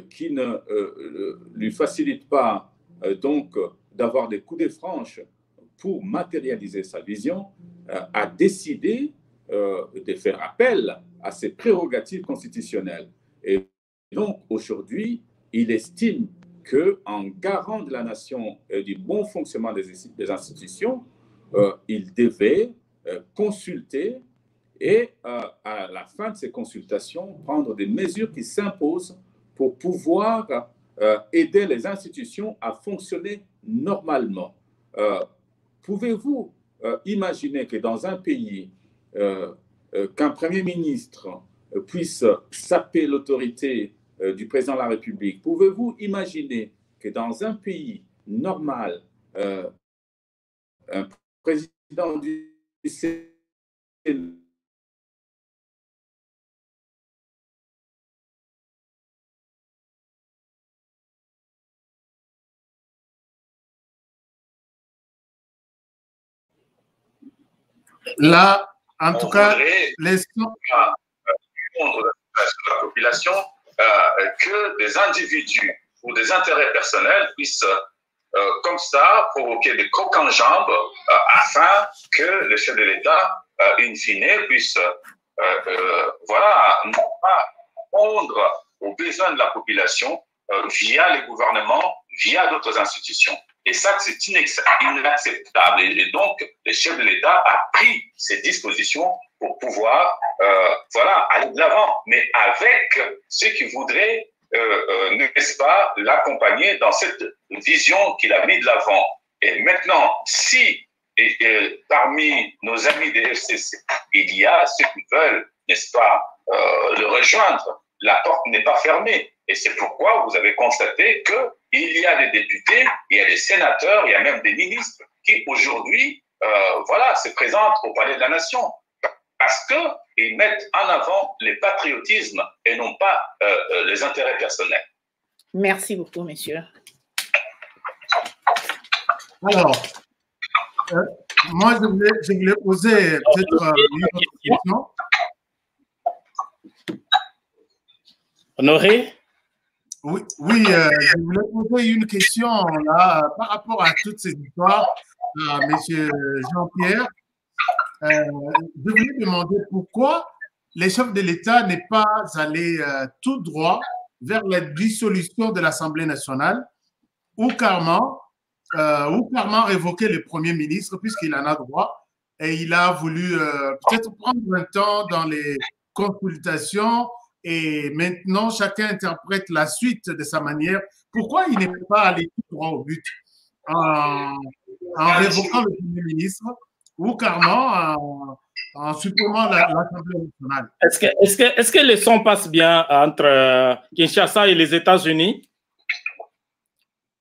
qui ne lui facilitent pas donc d'avoir des coups de franche pour matérialiser sa vision, a décidé de faire appel à ses prérogatives constitutionnelles. Et donc, aujourd'hui, il estime qu'en garant de la nation et du bon fonctionnement des institutions, il devait consulter et, à la fin de ces consultations, prendre des mesures qui s'imposent pour pouvoir aider les institutions à fonctionner normalement. Pouvez-vous imaginer que dans un pays, qu'un Premier ministre puisse saper l'autorité du président de la République? Pouvez-vous imaginer que dans un pays normal, un président du Sénat là, en tout cas, la population que des individus ou des intérêts personnels puissent comme ça provoquer des crocs en jambes afin que le chef de l'État, in fine, puisse voilà, non pas répondre aux besoins de la population via les gouvernements, via d'autres institutions. Et ça, c'est inacceptable. Et donc, le chef de l'État a pris ces dispositions pour pouvoir voilà, aller de l'avant, mais avec ceux qui voudraient, n'est-ce pas, l'accompagner dans cette vision qu'il a mis de l'avant. Et maintenant, si parmi nos amis des FCC, il y a ceux qui veulent, n'est-ce pas, le rejoindre, la porte n'est pas fermée. Et c'est pourquoi vous avez constaté qu'il y a des députés, il y a des sénateurs, il y a même des ministres qui aujourd'hui voilà, se présentent au Palais de la Nation parce qu'ils mettent en avant les patriotismes et non pas les intérêts personnels. Merci beaucoup, monsieur. Alors, moi, je voulais poser peut-être une autre question. Honoré? Oui, je voulais poser une question là, par rapport à toutes ces histoires à M. Jean-Pierre. Je voulais demander pourquoi les chefs de l'État n'est pas allé tout droit vers la dissolution de l'Assemblée nationale ou carrément révoquer le Premier ministre puisqu'il en a droit et il a voulu peut-être prendre un temps dans les consultations. Et maintenant, chacun interprète la suite de sa manière. Pourquoi il n'est pas allé tout droit au but en révoquant le Premier ministre ou carrément en supprimant l'Assemblée nationale? Est-ce que le son passe bien entre Kinshasa et les États-Unis?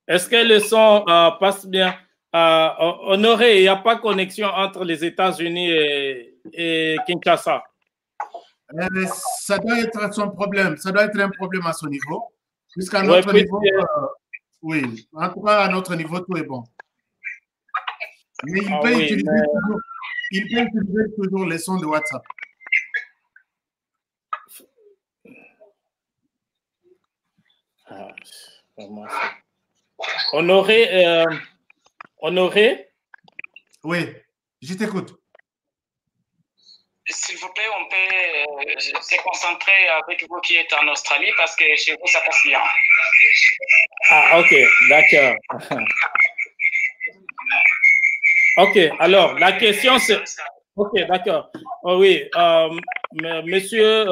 Est-ce que le son passe bien? Honoré, il n'y a pas de connexion entre les États-Unis et Kinshasa. Ça doit être son problème, ça doit être un problème à son niveau, puisqu'à notre niveau, oui, en tout cas à notre niveau, tout est bon. Mais il peut utiliser toujours les sons de WhatsApp. Honoré, Oui, je t'écoute. S'il vous plaît, on peut se concentrer avec vous qui êtes en Australie parce que chez vous, ça passe bien. Ah, ok, d'accord. Ok, alors la question c'est... Ok, d'accord. Oh, oui, Monsieur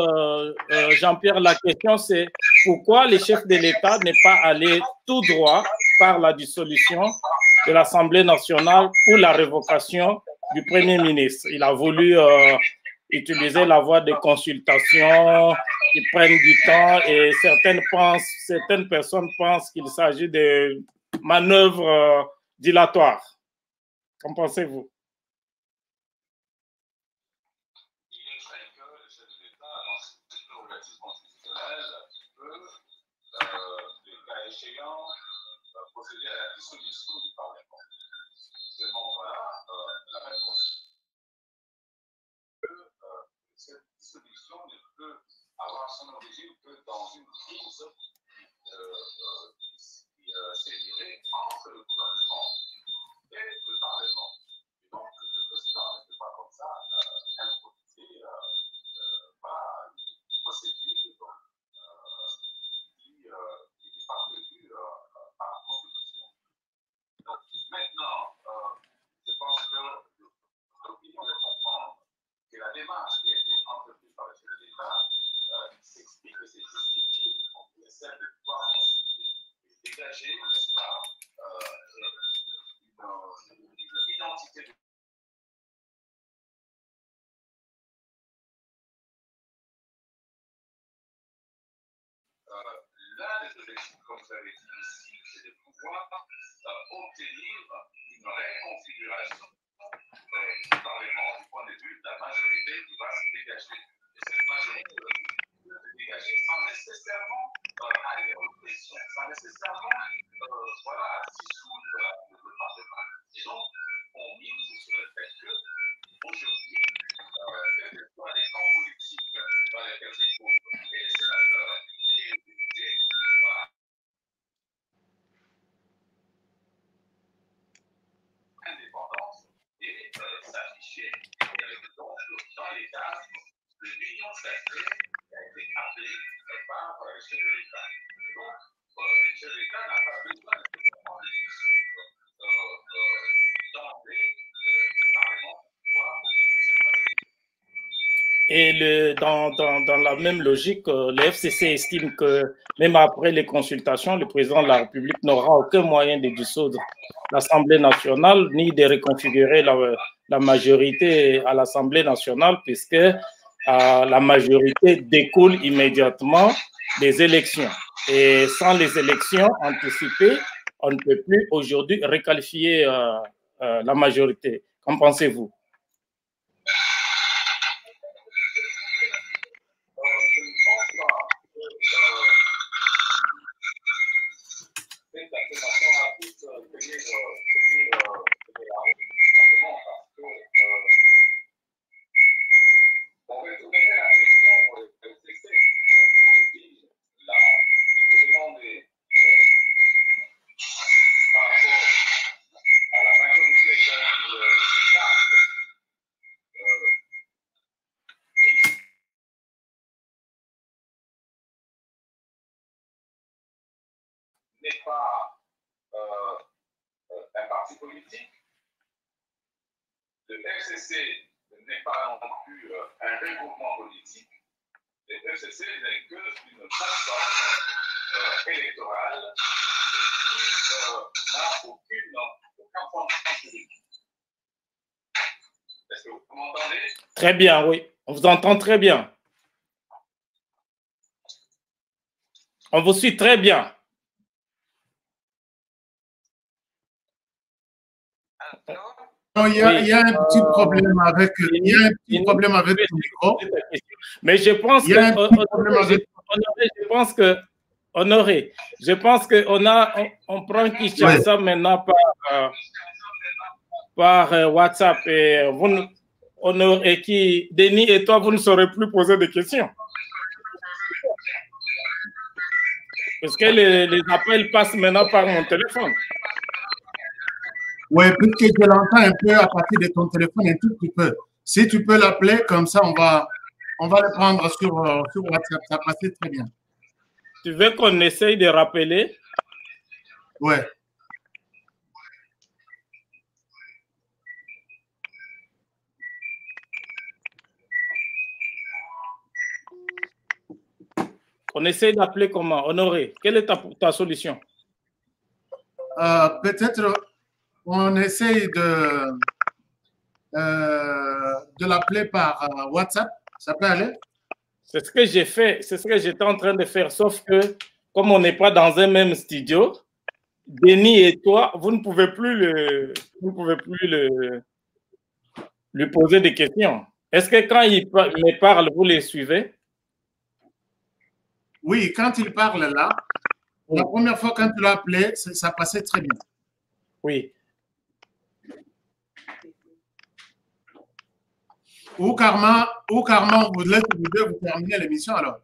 Jean-Pierre, la question c'est pourquoi le chef de l'État n'est pas allé tout droit par la dissolution de l'Assemblée nationale ou la révocation du Premier ministre. Il a voulu utiliser la voie de consultation qui prennent du temps et certaines personnes pensent qu'il s'agit de manœuvres dilatoires. Qu'en pensez-vous? Procéder à la dissolution du Parlement. Seulement, voilà, la même constitution. Cette dissolution ne peut avoir son origine que dans une crise qui sévirait entre le gouvernement et le Parlement. Et donc, le président ne peut pas comme ça improviser par une procédure qui n'est pas prévue par la Constitution. Donc, maintenant, je pense que l'opinion de comprendre que la démarche qui a été entreprise par le chef de l'État s'explique et c'est justifié. On essaie de pouvoir consulter et dégager, n'est-ce pas, une identité de l'un des objectifs, comme vous avez dit ici, c'est de pouvoir obtenir une réconfiguration du Parlement du point de vue de la majorité qui va se dégager. Et cette majorité va se dégager sans nécessairement aller en pression, sans nécessairement dissoudre le Parlement. Et donc, on mise sur le fait que aujourd'hui, quels que soient les camps politiques dans lesquels se trouvent et les sénateurs et les députés, indépendance et s'afficher donc dans les cadres de l'union sacrée qui a été appelée par le chef de l'État. Donc, le chef de l'État n'a pas besoin de dissoudre d'emblée le Parlement pour pouvoir obtenir cette majorité. Et dans la même logique, le FCC estime que même après les consultations, le président de la République n'aura aucun moyen de dissoudre l'Assemblée nationale ni de reconfigurer la majorité à l'Assemblée nationale puisque la majorité découle immédiatement des élections. Et sans les élections anticipées, on ne peut plus aujourd'hui requalifier la majorité. Qu'en pensez-vous? N'est pas un parti politique. Le FCC n'est pas non plus un regroupement politique. Le FCC n'est qu'une plateforme électorale qui n'a aucun fondement juridique. Est-ce que vous m'entendez? Très bien, oui. On vous entend très bien. On vous suit très bien. Non, il y a un petit problème avec, ton micro. Mais je pense Honoré, je pense qu'on prend Kinshasa maintenant par WhatsApp et Denis et toi, vous ne saurez plus poser de questions. Parce que les appels passent maintenant par mon téléphone. Oui, puisque je l'entends un peu à partir de ton téléphone, un tout petit peu. Si tu peux l'appeler, comme ça, on va le prendre sur WhatsApp. Ça passait très bien. Tu veux qu'on essaye de rappeler? Oui. On essaie d'appeler comment? Honoré, quelle est ta solution? Peut-être on essaye de l'appeler par WhatsApp. Ça peut aller? C'est ce que j'ai fait, c'est ce que j'étais en train de faire, sauf que comme on n'est pas dans un même studio, Denis et toi, vous ne pouvez plus lui poser des questions. Est-ce que quand il me parle, vous les suivez? Oui, quand il parle là, la première fois quand tu l'as appelé, ça passait très bien. Oui. Ou carrément, vous devez vous terminer l'émission alors.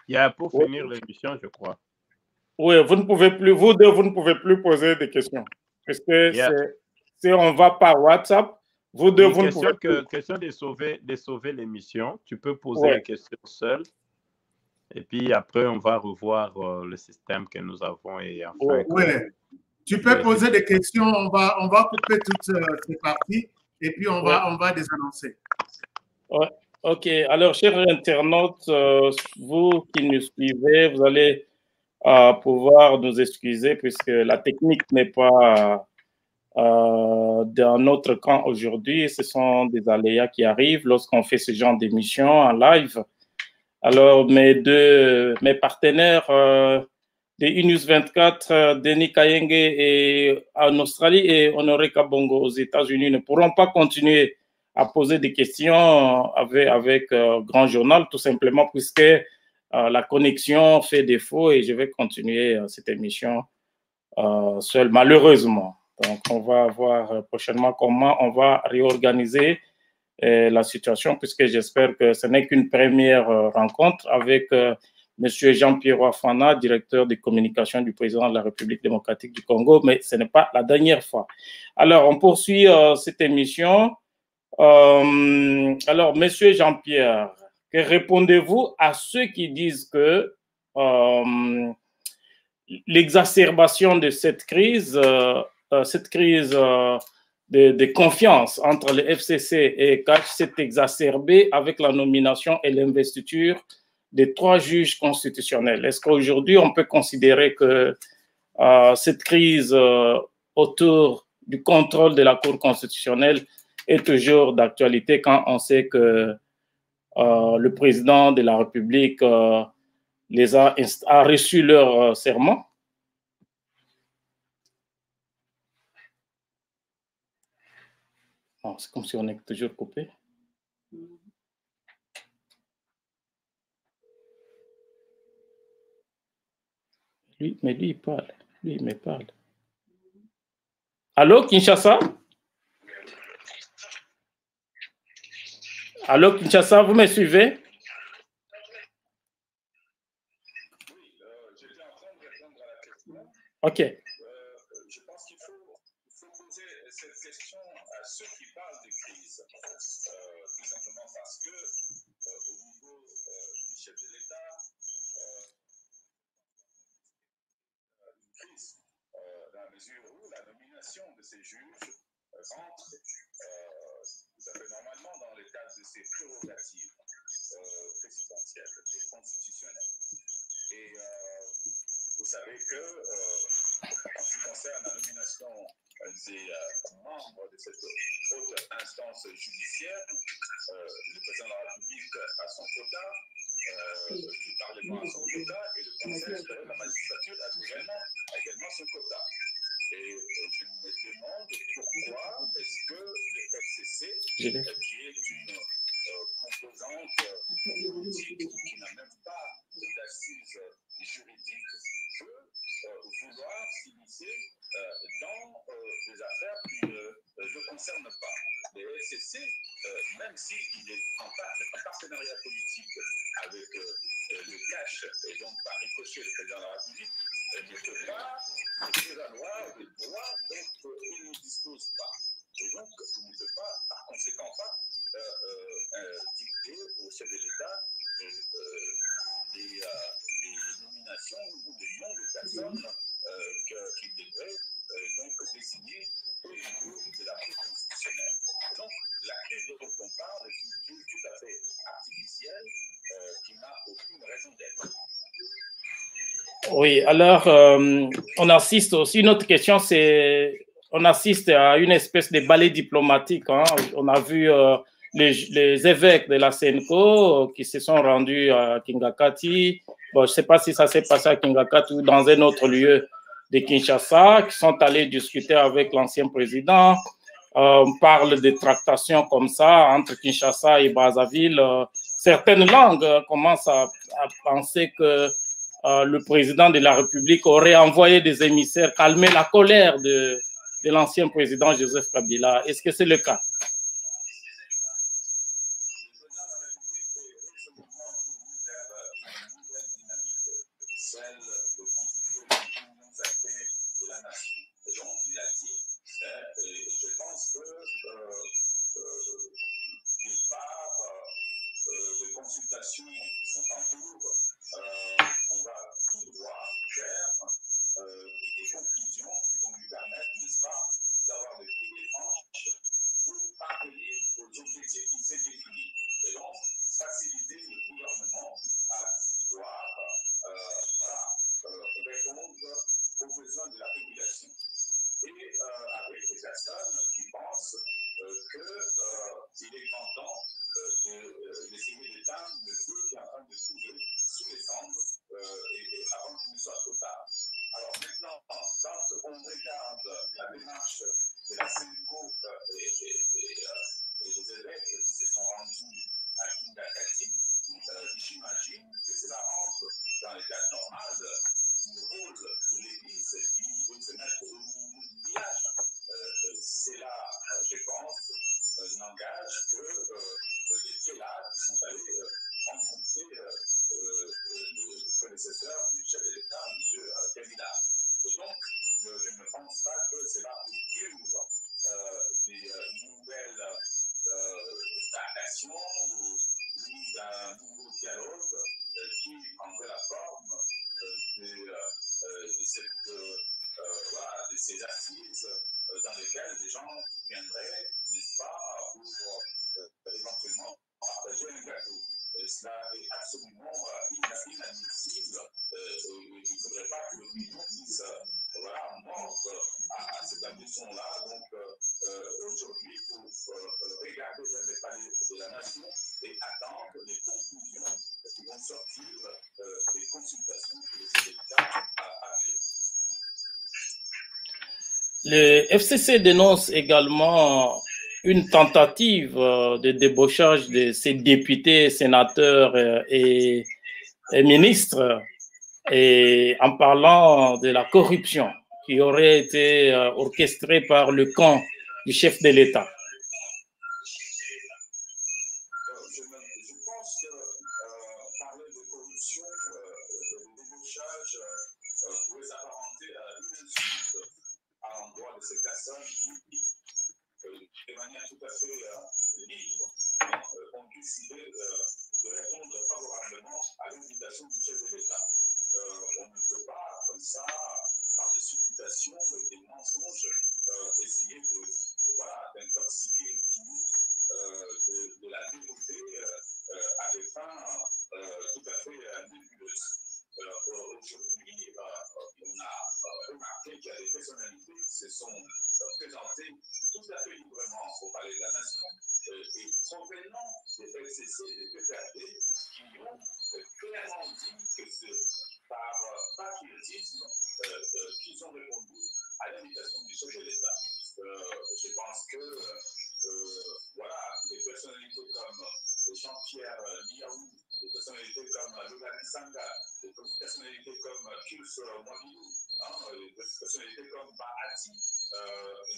Il y a pour finir l'émission, je crois. Oui, vous ne pouvez plus, vous deux, vous ne pouvez plus poser des questions. Parce que si on va par WhatsApp, vous deux, vous ne pouvez plus. Question de sauver l'émission. Tu peux poser les questions seul. Et puis après, on va revoir le système que nous avons. Et enfin, tu peux poser des questions. On va couper toutes ces parties et puis on va désannoncer. Ouais. OK. Alors, chers internautes, vous qui nous suivez, vous allez pouvoir nous excuser puisque la technique n'est pas dans notre camp aujourd'hui. Ce sont des aléas qui arrivent lorsqu'on fait ce genre d'émission en live. Alors, mes partenaires de Inus 24, Denis Kayenge en Australie et Honoré Kabongo aux États-Unis ne pourront pas continuer à poser des questions avec Grand Journal, tout simplement puisque la connexion fait défaut et je vais continuer cette émission seul, malheureusement. Donc, on va voir prochainement comment on va réorganiser la situation, puisque j'espère que ce n'est qu'une première rencontre avec M. Jean-Pierre Ouafana, directeur de communication du président de la République démocratique du Congo, mais ce n'est pas la dernière fois. Alors, on poursuit cette émission. Alors, M. Jean-Pierre, que répondez-vous à ceux qui disent que l'exacerbation de cette crise de confiance entre le FCC et CAC s'est exacerbée avec la nomination et l'investiture des 3 juges constitutionnels? Est-ce qu'aujourd'hui, on peut considérer que cette crise autour du contrôle de la Cour constitutionnelle est toujours d'actualité quand on sait que le président de la République a reçu leur serment? C'est comme si on est toujours coupé. Lui, il parle. Lui, il me parle. Allô, Kinshasa? Allô, Kinshasa, vous me suivez? OK. Je pense qu'il faut poser cette question à ceux qui parlent de crise, tout simplement parce que au niveau du chef de l'État, une crise dans la mesure où la nomination de ces juges entre tout à fait normalement dans le cadre de ces prérogatives présidentielles et constitutionnelles. Et vous savez que en ce qui concerne la nomination des membres de cette haute instance judiciaire, le président de la République a son quota, le Parlement a son quota et le Conseil supérieur de la magistrature a également son quota. Et je me demande pourquoi est-ce que le FCC, qui est une composante politique qui n'a même pas d'assises juridiques, peut vouloir s'immiscer dans des affaires qui ne le concernent pas. Le FCC, même s'il est en partenariat politique avec le cash et donc par ricochet le président de la République, ne peut pas prévaloir des droits dont il ne dispose pas. Et donc, il ne peut pas, par conséquent, pas dicter au chef de l'État des nominations ou des noms de personnes qu'il devrait donc désigner au niveau de la Cour constitutionnelle. Donc, la crise dont on parle est une crise tout à fait artificielle qui n'a aucune raison d'être. Oui, alors, on assiste aussi, une autre question, c'est, on assiste à une espèce de balai diplomatique. Hein. On a vu les évêques de la CENCO qui se sont rendus à Kingakati. Bon, je ne sais pas si ça s'est passé à Kingakati ou dans un autre lieu de Kinshasa, qui sont allés discuter avec l'ancien président. On parle de tractations comme ça entre Kinshasa et Brazzaville. Certaines langues commencent à penser que le président de la République aurait envoyé des émissaires calmer la colère de l'ancien président Joseph Kabila. Est-ce que c'est le cas? Les consultations qui sont en cours, on va tout droit vers des conclusions qui vont lui permettre, n'est-ce pas, d'avoir des coups de hanche pour parvenir aux objectifs qu'il s'est définis. Et donc, faciliter le gouvernement à pouvoir répondre aux besoins de la population. Et avec des personnes qui pensent qu'il est grand temps d'essayer d'éteindre le feu qui est en train de couler sous les cendres et avant qu'il ne soit trop tard. Alors maintenant, quand on regarde la démarche de la CENCO et des évêques qui se sont rendus à Kingakati, j'imagine que cela rentre dans les cadres normal du rôle de l'Église qui veut se mettre au niveau du village. C'est là, je pense, langage que les prélats qui sont allés rencontrer le prédécesseur du chef de l'État, M. Kabila. Et donc, je ne pense pas que c'est là pour des nouvelles actions ou d'un nouveau dialogue qui prendrait la forme de ces assises dans lesquelles les gens viendraient, n'est-ce pas, pour éventuellement partager un gâteau. Cela est absolument inadmissible. Il ne faudrait pas que l'opinion dise mort à cette ambition-là. Donc, aujourd'hui, il faut regarder vers les palais de la nation et attendre les conclusions qui vont sortir des consultations que les États avaient. Le FCC dénonce également une tentative de débauchage de ses députés, sénateurs et ministres, et en parlant de la corruption qui aurait été orchestrée par le camp du chef de l'État. Je pense que parler de corruption, de débauchage, pourrait s'apparenter à une insulte à l'endroit de ces personnes qui, de manière tout à fait libre, ont décidé de répondre favorablement à l'invitation du chef de l'État. On ne peut pas, comme ça, par des supputations et des mensonges, essayer d'intoxiquer l'opinion, de la dérouter à des fins tout à fait nébuleuses. Aujourd'hui, on a remarqué qu'il y a des personnalités qui se sont présentées tout à fait librement au Palais de la Nation et provenant des FCC et des PPRD qui ont clairement dit que c'est par patriotisme qu'ils ont répondu à l'invitation du chef de l'État. Je pense que des personnalités comme Jean-Pierre Liaou, des personnalités comme Logani Sanga, des personnalités comme Pius Mwabidou, des personnalités comme Bahati,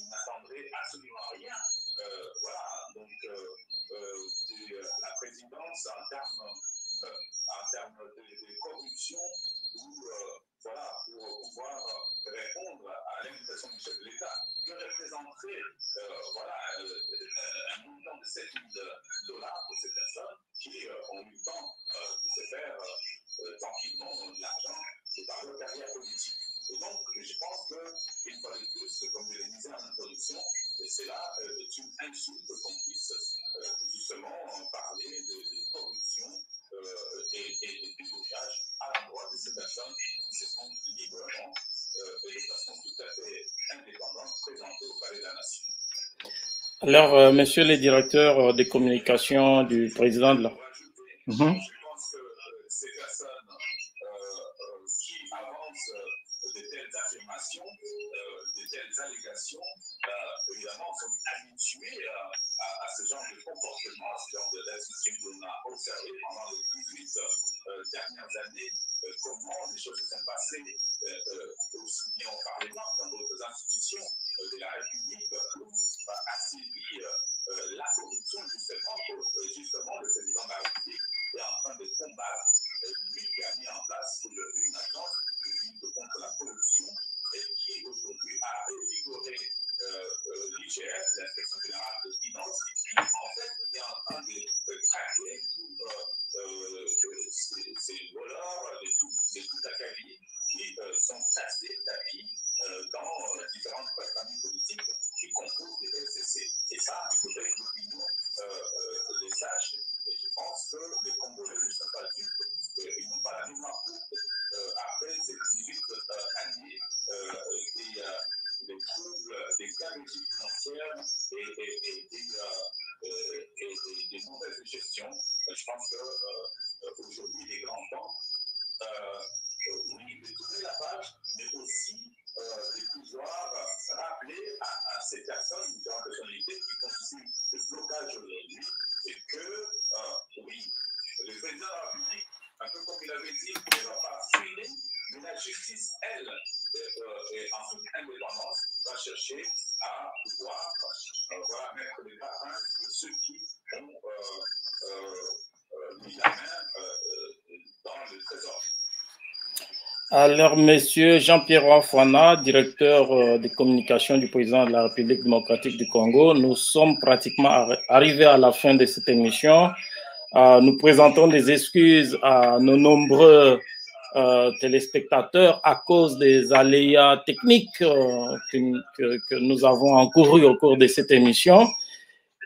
n'attendraient absolument rien. Donc la présidence en termes de corruption ou pour pouvoir répondre à l'invitation du chef de l'État, que représenterait un montant de $7 000 pour ces personnes qui ont eu le temps de se faire tranquillement de l'argent par leur carrière politique. Et donc, je pense qu'une fois de plus, comme je le disais en introduction, cela est une insulte qu'on puisse justement parler de corruption et de débauchage à l'endroit de ces personnes qui se sont présenté au Palais de la Nation. Alors, monsieur le directeur des communications du président de la... Je pense que ces personnes qui avancent de telles affirmations, de telles allégations, évidemment, sont habituées à ce genre de comportement, à ce genre d'attitude. On a observé pendant les 18 dernières années comment les choses se sont passées aussi bien au Parlement que dans d'autres institutions de la République, a suivi la corruption, justement, le président de la République est en train de combattre, lui qui a mis en place aujourd'hui une agence de lutte contre la corruption et qui aujourd'hui a revigoré l'IGF, l'Inspection générale de finances, qui en fait est en train de traquer ces voleurs de tout acabit qui sont taxés d'avis dans différentes familles politiques qui composent les FCC. Et ça, il faudrait que l'opinion les sache. Et je pense que les Congolais ne sont pas dupes. Ils n'ont pas la mémoire courte après ces 18 années des troubles, des gabegies financières et des mauvaises gestions. Je pense qu'aujourd'hui, il est grand temps oui, de tourner la page, mais aussi de pouvoir rappeler à ces personnes, différentes personnalités qui constituent le blocage aujourd'hui, et que, oui, le président de la République, un peu comme il avait dit, ne va pas fuir, mais la justice, elle, en toute indépendance, va chercher à pouvoir mettre les parrains de ceux qui ont mis la main dans le trésor. Alors, monsieur Jean-Pierre Ouafouana, directeur des communications du président de la République démocratique du Congo, nous sommes pratiquement arrivés à la fin de cette émission. Nous présentons des excuses à nos nombreux téléspectateurs à cause des aléas techniques que nous avons encourus au cours de cette émission.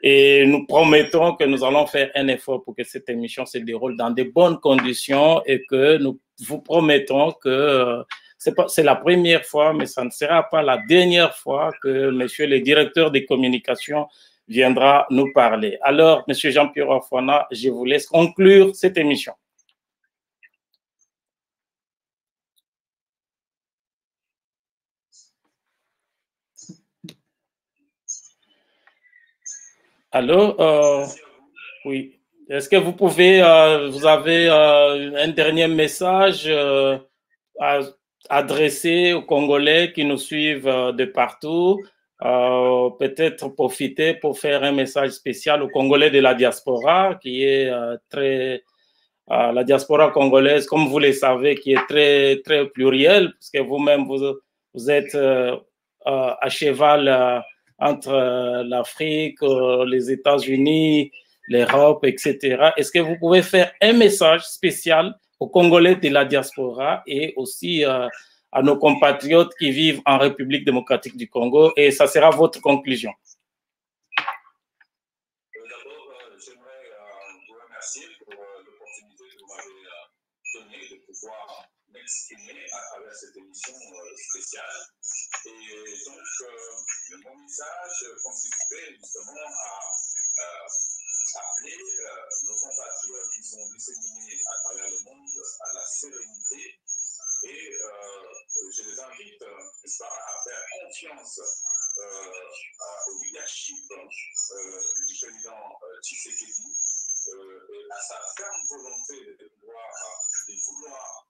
Et nous promettons que nous allons faire un effort pour que cette émission se déroule dans de bonnes conditions et que nous vous promettons que c'est la première fois, mais ça ne sera pas la dernière fois que monsieur le directeur des communications viendra nous parler. Alors, monsieur Jean-Pierre Ouafouana, je vous laisse conclure cette émission. Allô, oui. Est-ce que vous pouvez, vous avez un dernier message à adresser aux Congolais qui nous suivent de partout, peut-être profiter pour faire un message spécial aux Congolais de la diaspora, qui est la diaspora congolaise, comme vous le savez, qui est très, très plurielle, parce que vous-même, vous êtes à cheval entre l'Afrique, les États-Unis, l'Europe, etc. Est-ce que vous pouvez faire un message spécial aux Congolais de la diaspora et aussi à nos compatriotes qui vivent en République démocratique du Congo? Et ça sera votre conclusion. D'abord, j'aimerais vous remercier pour l'opportunité que vous m'avez donnée de pouvoir m'exprimer à travers cette émission spéciale. Et donc, mon message consistait justement à appeler nos compatriotes qui sont disséminés à travers le monde à la sérénité et je les invite à faire confiance au leadership du président Tshisekedi et à sa ferme volonté de vouloir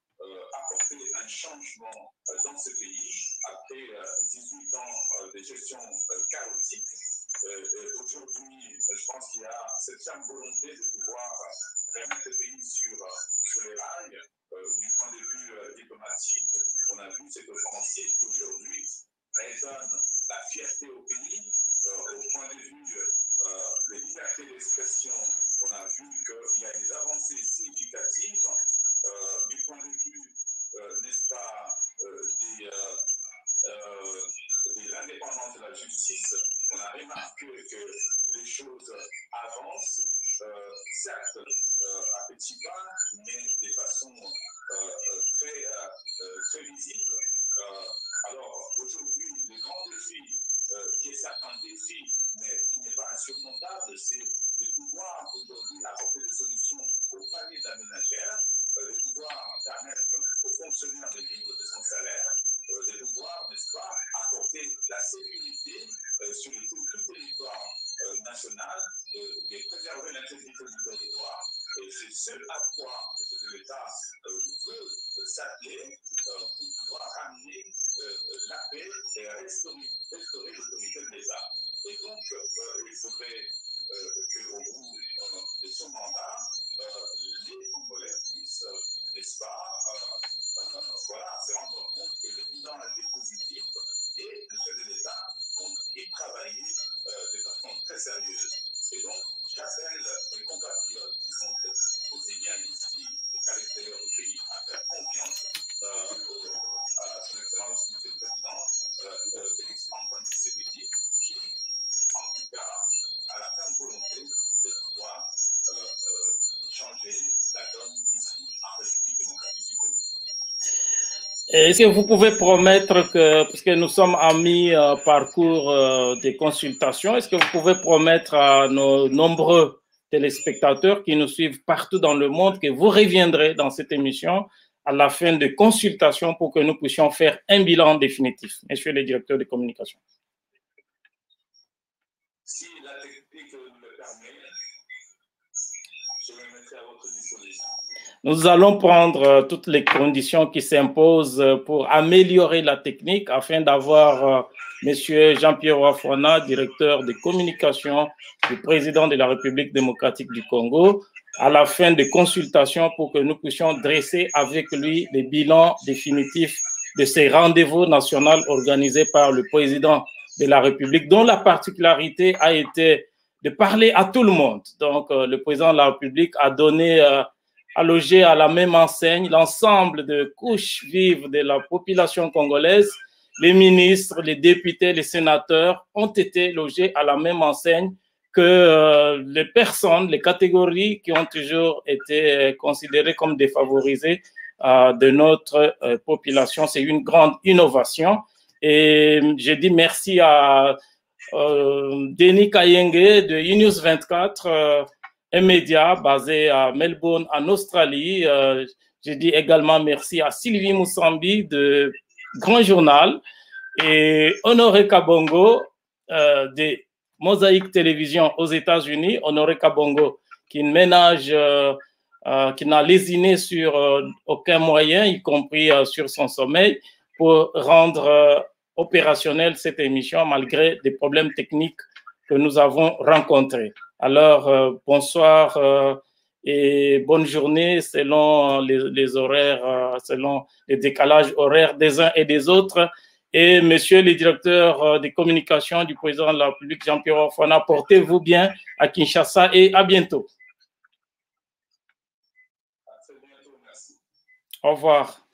apporter un changement dans ce pays après 18 ans de gestion chaotique. Aujourd'hui, je pense qu'il y a cette ferme volonté de pouvoir remettre le pays sur les rails. Du point de vue diplomatique, on a vu cette offensive qui aujourd'hui redonne la fierté au pays. Au point de vue des libertés d'expression, on a vu qu'il y a des avancées significatives. Du point de vue, n'est-ce pas, de l'indépendance de la justice, on a remarqué que les choses avancent, certes à petits pas, mais de façon très visible. Alors aujourd'hui, le grand défi certains défis, mais qui n'est pas insurmontable, c'est de pouvoir aujourd'hui apporter des solutions aux familles de la ménagère, de pouvoir permettre aux fonctionnaires de vivre de son salaire, de pouvoir, n'est-ce pas, apporter la sécurité sur tout le territoire national, de préserver l'intégrité du territoire. Et c'est ce à quoi le chef de l'État veut s'atteler pour pouvoir ramener la paix et restaurer l'autorité de l'État. Et donc, il faudrait qu'au bout de son mandat, les Congolais puissent, n'est-ce pas, voilà, se rendre compte que le bilan a été positif et le chef de l'État compte y travailler de façon très sérieuse. Et donc, j'appelle les compatriotes qui sont aussi bien ici qu'à l'extérieur du pays à faire confiance à son excellence, M. le Président Félix Antoine Tshisekedi, qui, en tout cas, a la ferme volonté de pouvoir changer la donne ici en République démocratique du Congo. Est-ce que vous pouvez promettre que, puisque nous sommes à mi-parcours des consultations, est-ce que vous pouvez promettre à nos nombreux téléspectateurs qui nous suivent partout dans le monde que vous reviendrez dans cette émission à la fin de consultations pour que nous puissions faire un bilan définitif, monsieur le directeur de communication? Si la technique nous le permet, je me mettrai à votre disposition. Nous allons prendre toutes les conditions qui s'imposent pour améliorer la technique afin d'avoir monsieur Jean-Pierre Ouafouana, directeur de communication du président de la République démocratique du Congo, à la fin des consultations pour que nous puissions dresser avec lui les bilans définitifs de ces rendez-vous nationaux organisés par le président de la République, dont la particularité a été de parler à tout le monde. Donc, le président de la République a donné, a logé à la même enseigne l'ensemble de couches vives de la population congolaise. Les ministres, les députés, les sénateurs ont été logés à la même enseigne que les personnes, les catégories qui ont toujours été considérées comme défavorisées de notre population. C'est une grande innovation. Et je dis merci à Denis Kayenge de Inews 24, un média basé à Melbourne, en Australie. Je dis également merci à Sylvie Moussambi de Grand Journal et Honoré Kabongo de Mosaïque Télévision aux États-Unis. Honoré Kabongo qui ménage, qui n'a lésiné sur aucun moyen, y compris sur son sommeil, pour rendre opérationnelle cette émission malgré des problèmes techniques que nous avons rencontrés. Alors, bonsoir et bonne journée selon les horaires, selon les décalages horaires des uns et des autres. Et monsieur le directeur des communications du président de la République, Jean-Pierre Ouafouana, portez-vous bien à Kinshasa et à bientôt. À très bientôt, merci. Au revoir.